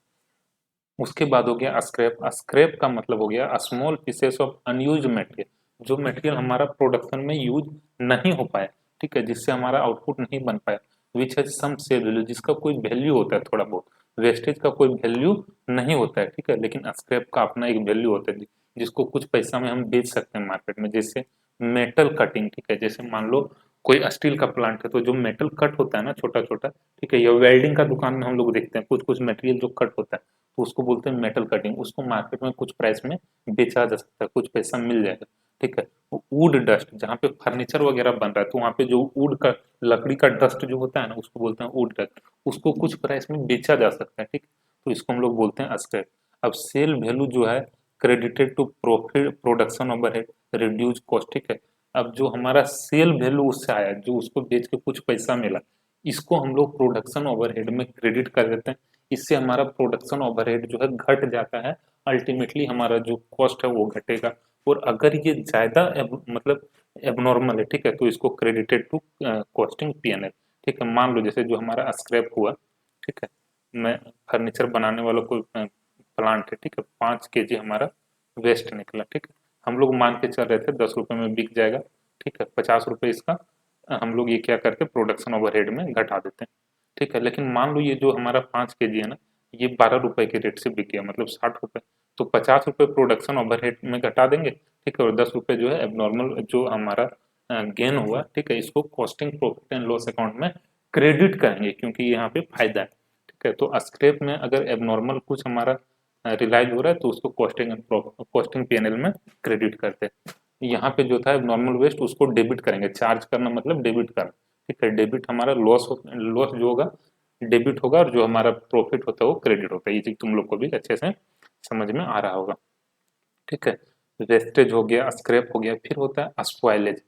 उसके बाद हो गया स्क्रैप। स्क्रैप का मतलब हो गया small pieces of unused material, जो मटेरियल हमारा प्रोडक्शन में यूज नहीं हो पाया, ठीक है, जिससे हमारा आउटपुट नहीं बन पाया, which has some sale value, जिसका कोई वैल्यू होता है थोड़ा बहुत, वेस्टेज का कोई वैल्यू नहीं होता है, ठीक है, लेकिन स्क्रैप का अपना एक वैल्यू होता है जिसको कुछ पैसा में हम बेच सकते हैं मार्केट में। जैसे मेटल कटिंग, ठीक है, जैसे मान लो कोई स्टील का प्लांट है तो जो मेटल कट होता है ना छोटा छोटा, ठीक है, या वेल्डिंग का दुकान में हम लोग देखते हैं कुछ कुछ मटेरियल जो कट होता है तो उसको बोलते हैं मेटल कटिंग। उसको मार्केट में कुछ प्राइस में बेचा जा सकता है, कुछ पैसा मिल जाएगा, ठीक है। वुड डस्ट, जहाँ पे फर्नीचर वगैरह बन रहा है तो वहाँ पे जो वुड का लकड़ी का डस्ट जो होता है ना उसको बोलते हैं वुड डस्ट, उसको कुछ प्राइस में बेचा जा सकता है, ठीक। तो इसको हम लोग बोलते हैं स्क्रैप। अब सेल वैल्यू जो है credited to profit production overhead reduce cost, ठीक है। अब जो हमारा सेल वैल्यू उससे आया, जो उसको बेच के कुछ पैसा मिला, इसको हम लोग प्रोडक्शन ओवरहेड में क्रेडिट कर देते हैं। इससे हमारा प्रोडक्शन ओवरहेड जो है घट जाता है, अल्टीमेटली हमारा जो कॉस्ट है वो घटेगा। और अगर ये ज्यादा मतलब एबनॉर्मल है, ठीक है, तो इसको क्रेडिटेड टू कॉस्टिंग पीएनएल, ठीक है। मान लो जैसे जो हमारा स्क्रैप हुआ, ठीक है, मैं फर्नीचर बनाने वाला कोई प्लांट है, ठीक है, 5 kg हमारा वेस्ट निकला, ठीक है। हम लोग मान के चल रहे थे 10 रुपए में बिक जाएगा, ठीक है, 50 रुपए इसका हम लोग ये क्या करके प्रोडक्शन ओवरहेड में घटा देते हैं, ठीक है। लेकिन मान लो ये जो हमारा 5 kg है ना, ये 12 रुपए के रेट से बिक गया, मतलब 60 रुपए, तो 50 रुपए प्रोडक्शन ओवरहेड में घटा देंगे, ठीक है, और 10 रुपए जो है एबनॉर्मल जो हमारा गेन हुआ, ठीक है, इसको costing profit and loss account में क्रेडिट करेंगे क्योंकि यहाँ पे फायदा है, ठीक है। तो स्क्रैप में अगर एबनॉर्मल कुछ हमारा रिलाइज हो रहा है तो उसको कॉस्टिंग पीएनएल में क्रेडिट करते हैं। यहाँ पे जो था एबनॉर्मल वेस्ट उसको डेबिट करेंगे, चार्ज करना मतलब डेबिट करना, ठीक है। डेबिट हमारा लॉस जो होगा डेबिट होगा, और जो हमारा प्रॉफिट होता है वो क्रेडिट होता है। ये चीज तुम लोग को भी अच्छे से समझ में आ रहा होगा, ठीक है। वेस्टेज हो गया, स्क्रैप हो गया, फिर होता है स्पॉइलेज।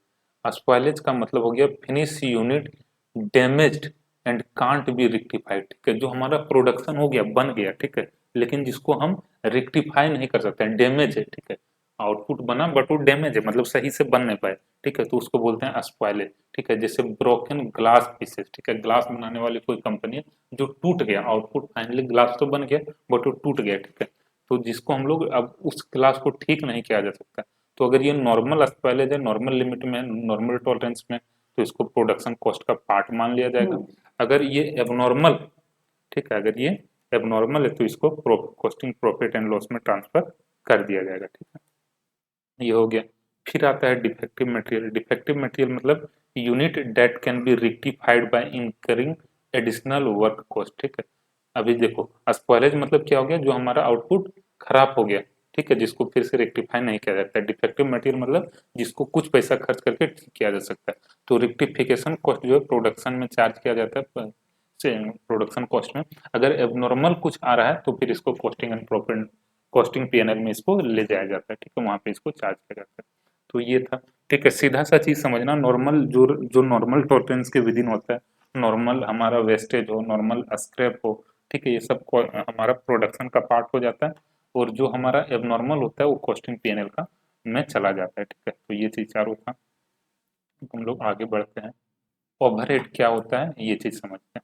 स्पॉइलेज का मतलब हो गया finish unit damaged and can't be rectified, ठीक है। जो हमारा प्रोडक्शन हो गया बन गया, ठीक है, लेकिन जिसको हम रेक्टिफाई नहीं कर सकते हैं, डैमेज है, ठीक है। आउटपुट बना बट वो डैमेज है, मतलब सही से बन नहीं पाए, ठीक है, तो उसको बोलते हैं स्पॉइलेज, ठीक है। जैसे ब्रोकन ग्लास पीसेस, ठीक है, ग्लास बनाने वाली कोई कंपनी है जो टूट गया, आउटपुट फाइनली ग्लास तो बन गया बट वो टूट गया, ठीक है। तो जिसको हम लोग अब उस क्लास को ठीक नहीं किया जा सकता। तो अगर ये नॉर्मल स्पॉइलेज है, नॉर्मल लिमिट में, नॉर्मल टॉलरेंस में, तो इसको प्रोडक्शन कॉस्ट का पार्ट मान लिया जाएगा। अगर ये एबनॉर्मल, ठीक है, अगर ये एबनॉर्मल है तो इसको कॉस्टिंग प्रॉफिट एंड लॉस में ट्रांसफर कर दिया जाएगा, ठीक है। ये हो गया। फिर आता है डिफेक्टिव मटेरियल। डिफेक्टिव मटेरियल मतलब unit that can be rectified by incurring additional work cost, ठीक है। अभी देखो स्पॉइलेज मतलब क्या हो गया, जो हमारा आउटपुट खराब हो गया, ठीक है, जिसको फिर से रेक्टिफाई नहीं किया जाता है। डिफेक्टिव मटेरियल मतलब जिसको कुछ पैसा खर्च करके ठीक किया जा सकता है। तो रेक्टिफिकेशन कॉस्ट जो है प्रोडक्शन में चार्ज किया जाता है, प्रोडक्शन कॉस्ट में। अगर एबनॉर्मल कुछ आ रहा है तो फिर इसको costing and profit, costing PNL में इसको ले जाया जाता है, ठीक है, वहां पे इसको चार्ज किया जाता है। तो ये था, ठीक है। सीधा सा चीज समझना, नॉर्मल जो जो नॉर्मल टॉलरेंस के विदिन होता है, नॉर्मल हमारा वेस्टेज हो, नॉर्मल स्क्रैप हो, ठीक है, ये सब हमारा प्रोडक्शन का पार्ट हो जाता है, और जो हमारा एबनॉर्मल होता है वो कॉस्टिंग पीएनएल का में चला जाता है, ठीक है। तो ये चीज चारों था। हम लोग आगे बढ़ते हैं, ओवरहेड क्या होता है ये चीज समझते हैं।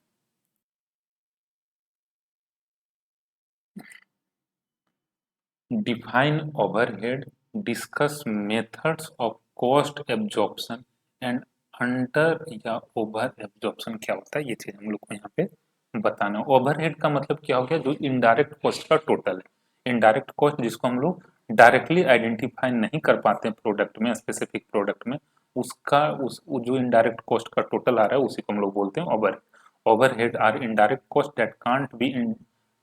Define overhead, discuss methods of cost absorption and under या ओवर एब्जॉर्प्शन क्या होता है, ये चीज हम लोग को यहाँ पे बताना है। ओवरहेड का मतलब क्या हो गया, जो इनडायरेक्ट कॉस्ट का टोटल है। इनडायरेक्ट कॉस्ट जिसको हम लोग डायरेक्टली आइडेंटिफाई नहीं कर पाते प्रोडक्ट में, स्पेसिफिक प्रोडक्ट में, उसका जो इनडायरेक्ट कॉस्ट का टोटल आ रहा है उसी को हम लोग बोलते हैं over. Overhead are indirect cost that can't be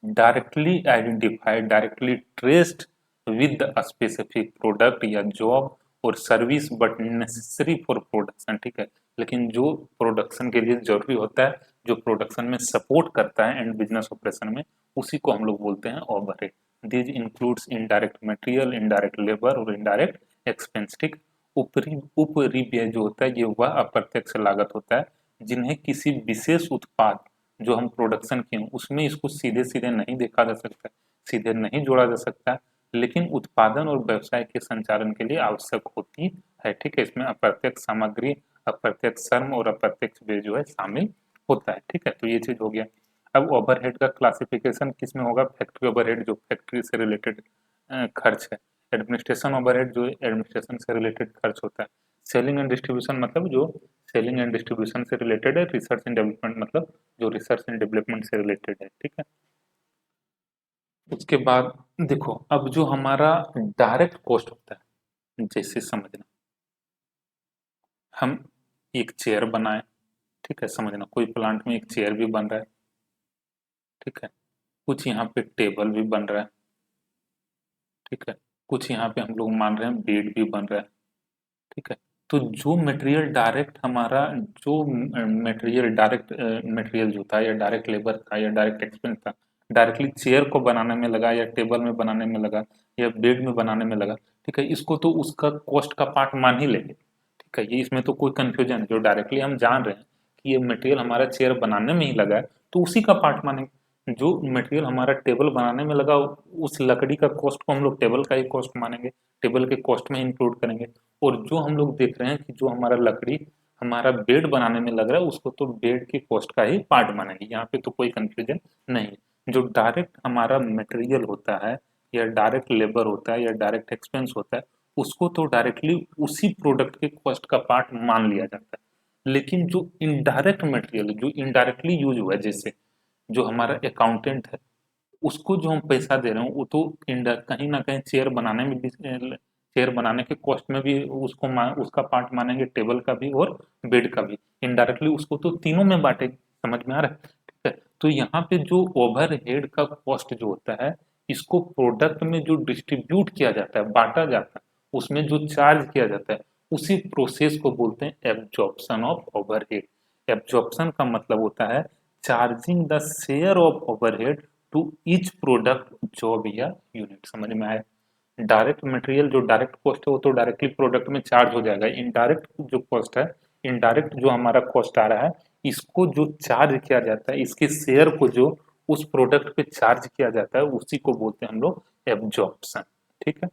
directly identified, directly traced with a specific product या जॉब और service but necessary for production, ठीक है। लेकिन जो प्रोडक्शन के लिए जरूरी होता है, जो प्रोडक्शन में सपोर्ट करता है एंड बिजनेस ऑपरेशन में, उसी को हम लोग बोलते हैं overhead. This includes indirect material, indirect labour और इनडायरेक्ट एक्सपेंस, ठीक। ऊपरी उपरिव्यय जो होता है ये वह अप्रत्यक्ष लागत होता है जिन्हें किसी विशेष उत्पाद जो हम प्रोडक्शन किए हैं उसमें इसको सीधे सीधे नहीं देखा जा सकता, सीधे नहीं जोड़ा जा सकता, लेकिन उत्पादन और व्यवसाय के संचालन के लिए आवश्यक होती है, ठीक है। इसमें अप्रत्यक्ष सामग्री, अप्रत्यक्ष श्रम और अप्रत्यक्ष व्यय जो है शामिल होता है, ठीक है। तो ये चीज हो गया। अब ओवरहेड का क्लासिफिकेशन किस में होगा, फैक्ट्री ओवरहेड जो फैक्ट्री से रिलेटेड खर्च है, एडमिनिस्ट्रेशन ओवरहेड जो एडमिनिस्ट्रेशन से रिलेटेड खर्च होता है, सेलिंग एंड डिस्ट्रीब्यूशन मतलब जो सेलिंग एंड डिस्ट्रीब्यूशन से रिलेटेड है, रिसर्च एंड डेवलपमेंट मतलब जो रिसर्च एंड डेवलपमेंट से रिलेटेड है, ठीक है। उसके बाद देखो, अब जो हमारा डायरेक्ट कॉस्ट होता है, जैसे समझना, हम एक चेयर बनाए, ठीक है, समझना कोई प्लांट में एक चेयर भी बन रहा है, ठीक है, कुछ यहाँ पे टेबल भी बन रहा है, ठीक है, कुछ यहाँ पे हम लोग मान रहे हैं बेड भी बन रहा है, ठीक है। तो जो मटेरियल डायरेक्ट हमारा, जो मटेरियल डायरेक्ट मटेरियल जो था, या डायरेक्ट लेबर था, या डायरेक्ट एक्सपेंस था, डायरेक्टली चेयर को बनाने में लगा, या टेबल में बनाने में लगा, या बेड में बनाने में लगा, ठीक है, इसको तो उसका कॉस्ट का पार्ट मान ही लेंगे, ठीक है। ये इसमें तो कोई कंफ्यूजन है, जो डायरेक्टली हम जान रहे हैं कि ये मटेरियल हमारा चेयर बनाने में ही लगा है, तो उसी का पार्ट मानेंगे। जो मटेरियल हमारा टेबल बनाने में लगा, उस लकड़ी का कॉस्ट को हम लोग टेबल का ही कॉस्ट मानेंगे, टेबल के कॉस्ट में इंक्लूड करेंगे। और जो हम लोग देख रहे हैं कि जो हमारा लकड़ी हमारा बेड बनाने में लग रहा है, उसको तो बेड की कॉस्ट का ही पार्ट मानेंगे। यहाँ पे तो कोई कंफ्यूजन नहीं है। जो डायरेक्ट हमारा मटेरियल होता है, या डायरेक्ट लेबर होता है, या डायरेक्ट एक्सपेंस होता है, उसको तो डायरेक्टली उसी प्रोडक्ट के कॉस्ट का पार्ट मान लिया जाता है। लेकिन जो इनडायरेक्ट मटेरियल, जो इनडायरेक्टली यूज हुआ है, जैसे जो हमारा अकाउंटेंट है, उसको जो हम पैसा दे रहे हैं, वो तो कहीं ना कहीं चेयर बनाने में भी, चेयर बनाने के कॉस्ट में भी उसको उसका पार्ट मानेंगे, टेबल का भी और बेड का भी। इनडायरेक्टली उसको तो तीनों में बांटे, समझ में आ रहा है, ठीक है। तो यहाँ पे जो ओवरहेड का कॉस्ट जो होता है, इसको प्रोडक्ट में जो डिस्ट्रीब्यूट किया जाता है, बांटा जाता है, उसमें जो चार्ज किया जाता है, उसी प्रोसेस को बोलते हैं एब्जॉर्प्शन ऑफ ओवरहेड। एब्जॉर्प्शन का मतलब होता है charging the share of overhead to each product job या यूनिट। समझ में आया? डायरेक्ट मटेरियल जो डायरेक्ट कॉस्ट है, वो तो डायरेक्टली प्रोडक्ट में चार्ज हो जाएगा। इनडायरेक्ट जो कॉस्ट है, इनडायरेक्ट जो हमारा कॉस्ट आ रहा है, इसको जो चार्ज किया जाता है, इसके शेयर को जो उस प्रोडक्ट पे चार्ज किया जाता है, उसी को बोलते हैं हम लोग एब्जॉर्प्शन। ठीक है,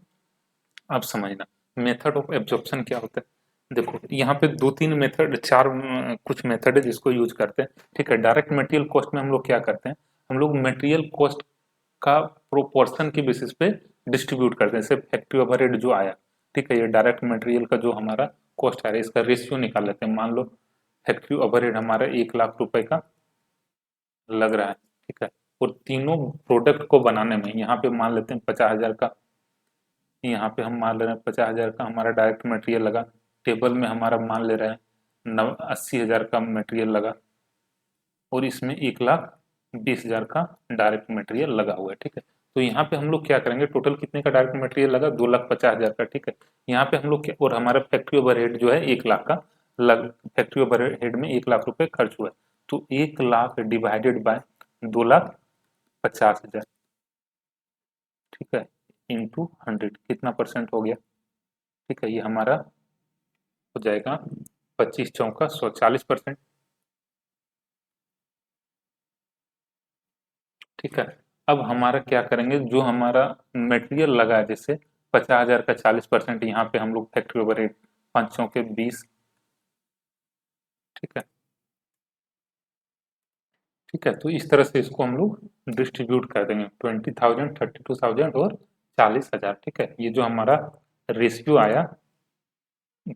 अब समझना मेथड ऑफ एब्जॉर्प्शन क्या होता है। देखो यहाँ पे दो तीन मेथड, चार कुछ मेथड है जिसको यूज करते हैं। ठीक है, डायरेक्ट मटेरियल कॉस्ट में हम लोग क्या करते हैं, हम लोग मटेरियल कॉस्ट का प्रोपोर्शन के बेसिस पे डिस्ट्रीब्यूट करते हैं। जैसे फैक्ट्री ओवरहेड जो आया, ठीक है, ये डायरेक्ट मटेरियल का जो हमारा कॉस्ट आ रहा है, इसका रेशियो निकाल लेते हैं। मान लो फैक्ट्री ओवरहेड हमारा 1 लाख रुपए का लग रहा है, ठीक है, और तीनों प्रोडक्ट को बनाने में यहाँ पे मान लेते हैं 50,000 का, यहाँ पे हम मान ले रहे हैं 50,000 का हमारा डायरेक्ट मटेरियल लगा। टेबल में हमारा मान ले रहे हैं 80,000 का मटेरियल लगा, और इसमें 1,20,000 का डायरेक्ट मटेरियल लगा हुआ है। ठीक है, तो यहाँ पे हम लोग क्या करेंगे, टोटल कितने का डायरेक्ट मटेरियल लगा, 2,50,000 का। ठीक है, यहाँ पे हम लोग क्या, और हमारा फैक्ट्री ओवरहेड जो है 1 लाख का लग, फैक्ट्री ओवरहेड में 1 लाख रुपए खर्च हुआ है। तो 1 लाख डिवाइडेड बाय 2,50,000, ठीक है, इंटू 100, कितना परसेंट हो गया। ठीक है, ये हमारा हो जाएगा 25 चौका 100, 40%। ठीक है, अब हमारा क्या करेंगे, जो हमारा मटेरियल लगा है, जैसे 50,000 का 40%, यहाँ पे हम लोग फैक्ट्री ओवरहेड 5 चौके 20, ठीक है। ठीक है, तो इस तरह से इसको हम लोग डिस्ट्रीब्यूट कर देंगे, 20,000, 32,000 और 40,000। ठीक है, ये जो हमारा रेशियो आया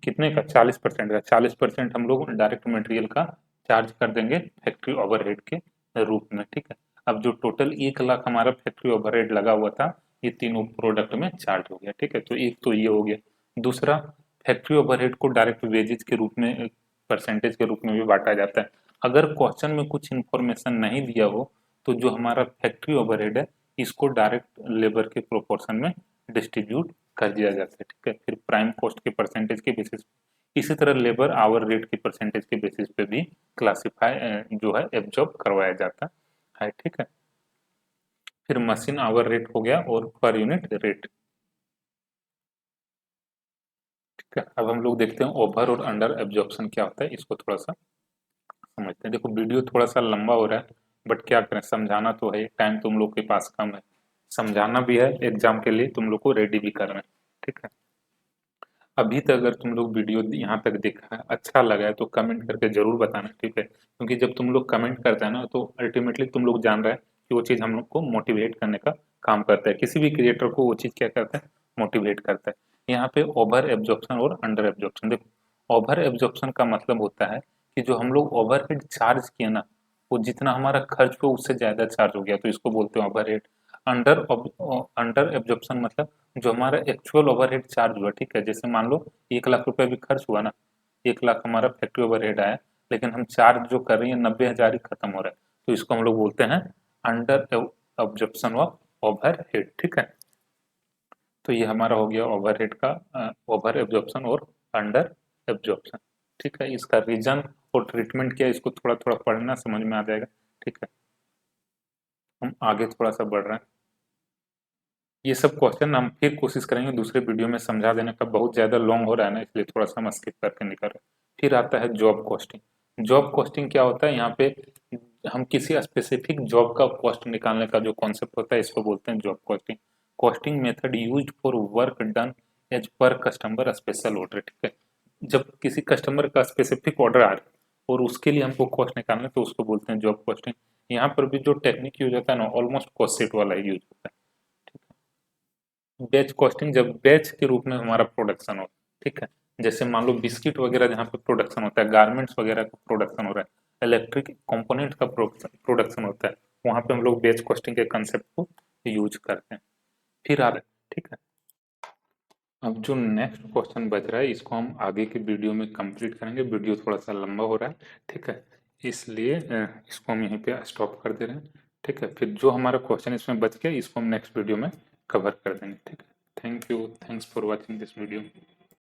कितने का, 40% का, 40% हम लोग डायरेक्ट मटेरियल का चार्ज कर देंगे फैक्ट्री ओवरहेड के रूप में। ठीक है, अब जो टोटल 1 लाख हमारा फैक्ट्री ओवरहेड लगा हुआ था, ये तीनों प्रोडक्ट में चार्ज हो गया। ठीक है, तो एक तो ये हो गया। दूसरा, फैक्ट्री ओवरहेड को डायरेक्ट वेजेज के रूप में, परसेंटेज के रूप में भी बांटा जाता है। अगर क्वेश्चन में कुछ इन्फॉर्मेशन नहीं दिया हो, तो जो हमारा फैक्ट्री ओवरहेड है, इसको डायरेक्ट लेबर के प्रोपोर्शन में डिस्ट्रीब्यूट कर दिया जाता है। ठीक है, फिर प्राइम कॉस्ट के परसेंटेज के बेसिस पे, इसी तरह लेबर आवर रेट के परसेंटेज के बेसिस पे भी क्लासिफाई जो है एब्जॉर्ब करवाया जाता है। ठीक है, फिर मशीन आवर रेट हो गया और पर यूनिट रेट। ठीक है, अब हम लोग देखते हैं ओवर और अंडर एब्जॉर्प्शन क्या होता है, इसको थोड़ा सा समझते हैं। देखो वीडियो थोड़ा सा लंबा हो रहा है, बट क्या करें, समझाना तो है, टाइम तुम लोग के पास कम है, समझाना भी है, एग्जाम के लिए तुम लोग को रेडी भी करना है। ठीक है, अभी तक अगर तुम लोग वीडियो यहाँ तक देखा है, अच्छा लगा है, तो कमेंट करके जरूर बताना। ठीक है, क्योंकि जब तुम लोग कमेंट करते हैं ना, तो अल्टीमेटली तुम लोग जान रहे हैं कि वो चीज़ हम लोग को मोटिवेट करने का काम करता है। किसी भी क्रिएटर को वो चीज़ क्या करता है, मोटिवेट करता है। यहाँ पे ओवर एब्जॉर्प्शन और अंडर एब्जॉर्प्शन देखो, ओवर एब्जॉर्प्शन का मतलब होता है कि जो हम लोग ओवरहेड चार्ज किए ना, वो जितना हमारा खर्च हुआ उससे ज़्यादा चार्ज हो गया, तो इसको बोलते हैं ओवरहेड। अंडर अंडर एब्जॉर्प्शन मतलब जो हमारा एक्चुअल ओवरहेड चार्ज हुआ, ठीक है, जैसे मान लो 1 लाख रुपए भी खर्च हुआ ना, 1 लाख हमारा फैक्ट्री ओवरहेड आया, लेकिन हम चार्ज जो कर रहे हैं 90,000 ही खत्म हो रहा है, तो इसको हम लोग बोलते हैं अंडर एब्जॉर्प्शन ऑफ ओवरहेड, ठीक है। तो ये हमारा हो गया ओवरहेड का ओवर एब्जॉर्प्शन और अंडर एब्जॉर्प्शन, ठीक है। इसका रीजन और ट्रीटमेंट क्या है इसको थोड़ा थोड़ा पढ़ना, समझ में आ जाएगा, ठीक है। हम आगे थोड़ा सा बढ़ रहे हैं। ये सब क्वेश्चन हम फिर कोशिश करेंगे दूसरे वीडियो में समझा देने का, बहुत ज़्यादा लॉन्ग हो रहा है ना, इसलिए थोड़ा सा हम स्किप करके निकल रहे हैं। फिर आता है जॉब कॉस्टिंग। जॉब कॉस्टिंग क्या होता है, यहाँ पे हम किसी स्पेसिफिक जॉब का कॉस्ट निकालने का जो कॉन्सेप्ट होता है इसको बोलते हैं job costing. Costing method used for work done as per customer special order, ठीक है। जब किसी कस्टमर का स्पेसिफिक ऑर्डर आ रहा है और उसके लिए हमको कॉस्ट निकालना है तो उसको बोलते हैं जॉब कॉस्टिंग। यहाँ पर भी जो टेक्निक यूज होता है ना, ऑलमोस्ट कॉस्ट शीट वाला ही यूज होता है। बैच कॉस्टिंग जब बैच के रूप में हमारा प्रोडक्शन हो, ठीक है, जैसे मान लो बिस्किट वगैरह जहाँ पे प्रोडक्शन होता है, गारमेंट्स वगैरह का प्रोडक्शन हो रहा है, इलेक्ट्रिक कंपोनेंट का प्रोडक्शन होता है, वहाँ पे हम लोग बैच कॉस्टिंग के कंसेप्ट को यूज करते हैं। फिर आ रहा है, ठीक है। अब जो नेक्स्ट क्वेश्चन बच रहा है इसको हम आगे के वीडियो में कंप्लीट करेंगे, वीडियो थोड़ा सा लंबा हो रहा है, ठीक है, इसलिए इसको हम यहीं पे स्टॉप कर दे रहे हैं, ठीक है। फिर जो हमारा क्वेश्चन इसमें बच गया इसको हम नेक्स्ट वीडियो में कवर कर देंगे, ठीक है। Thank you, thanks for watching this video.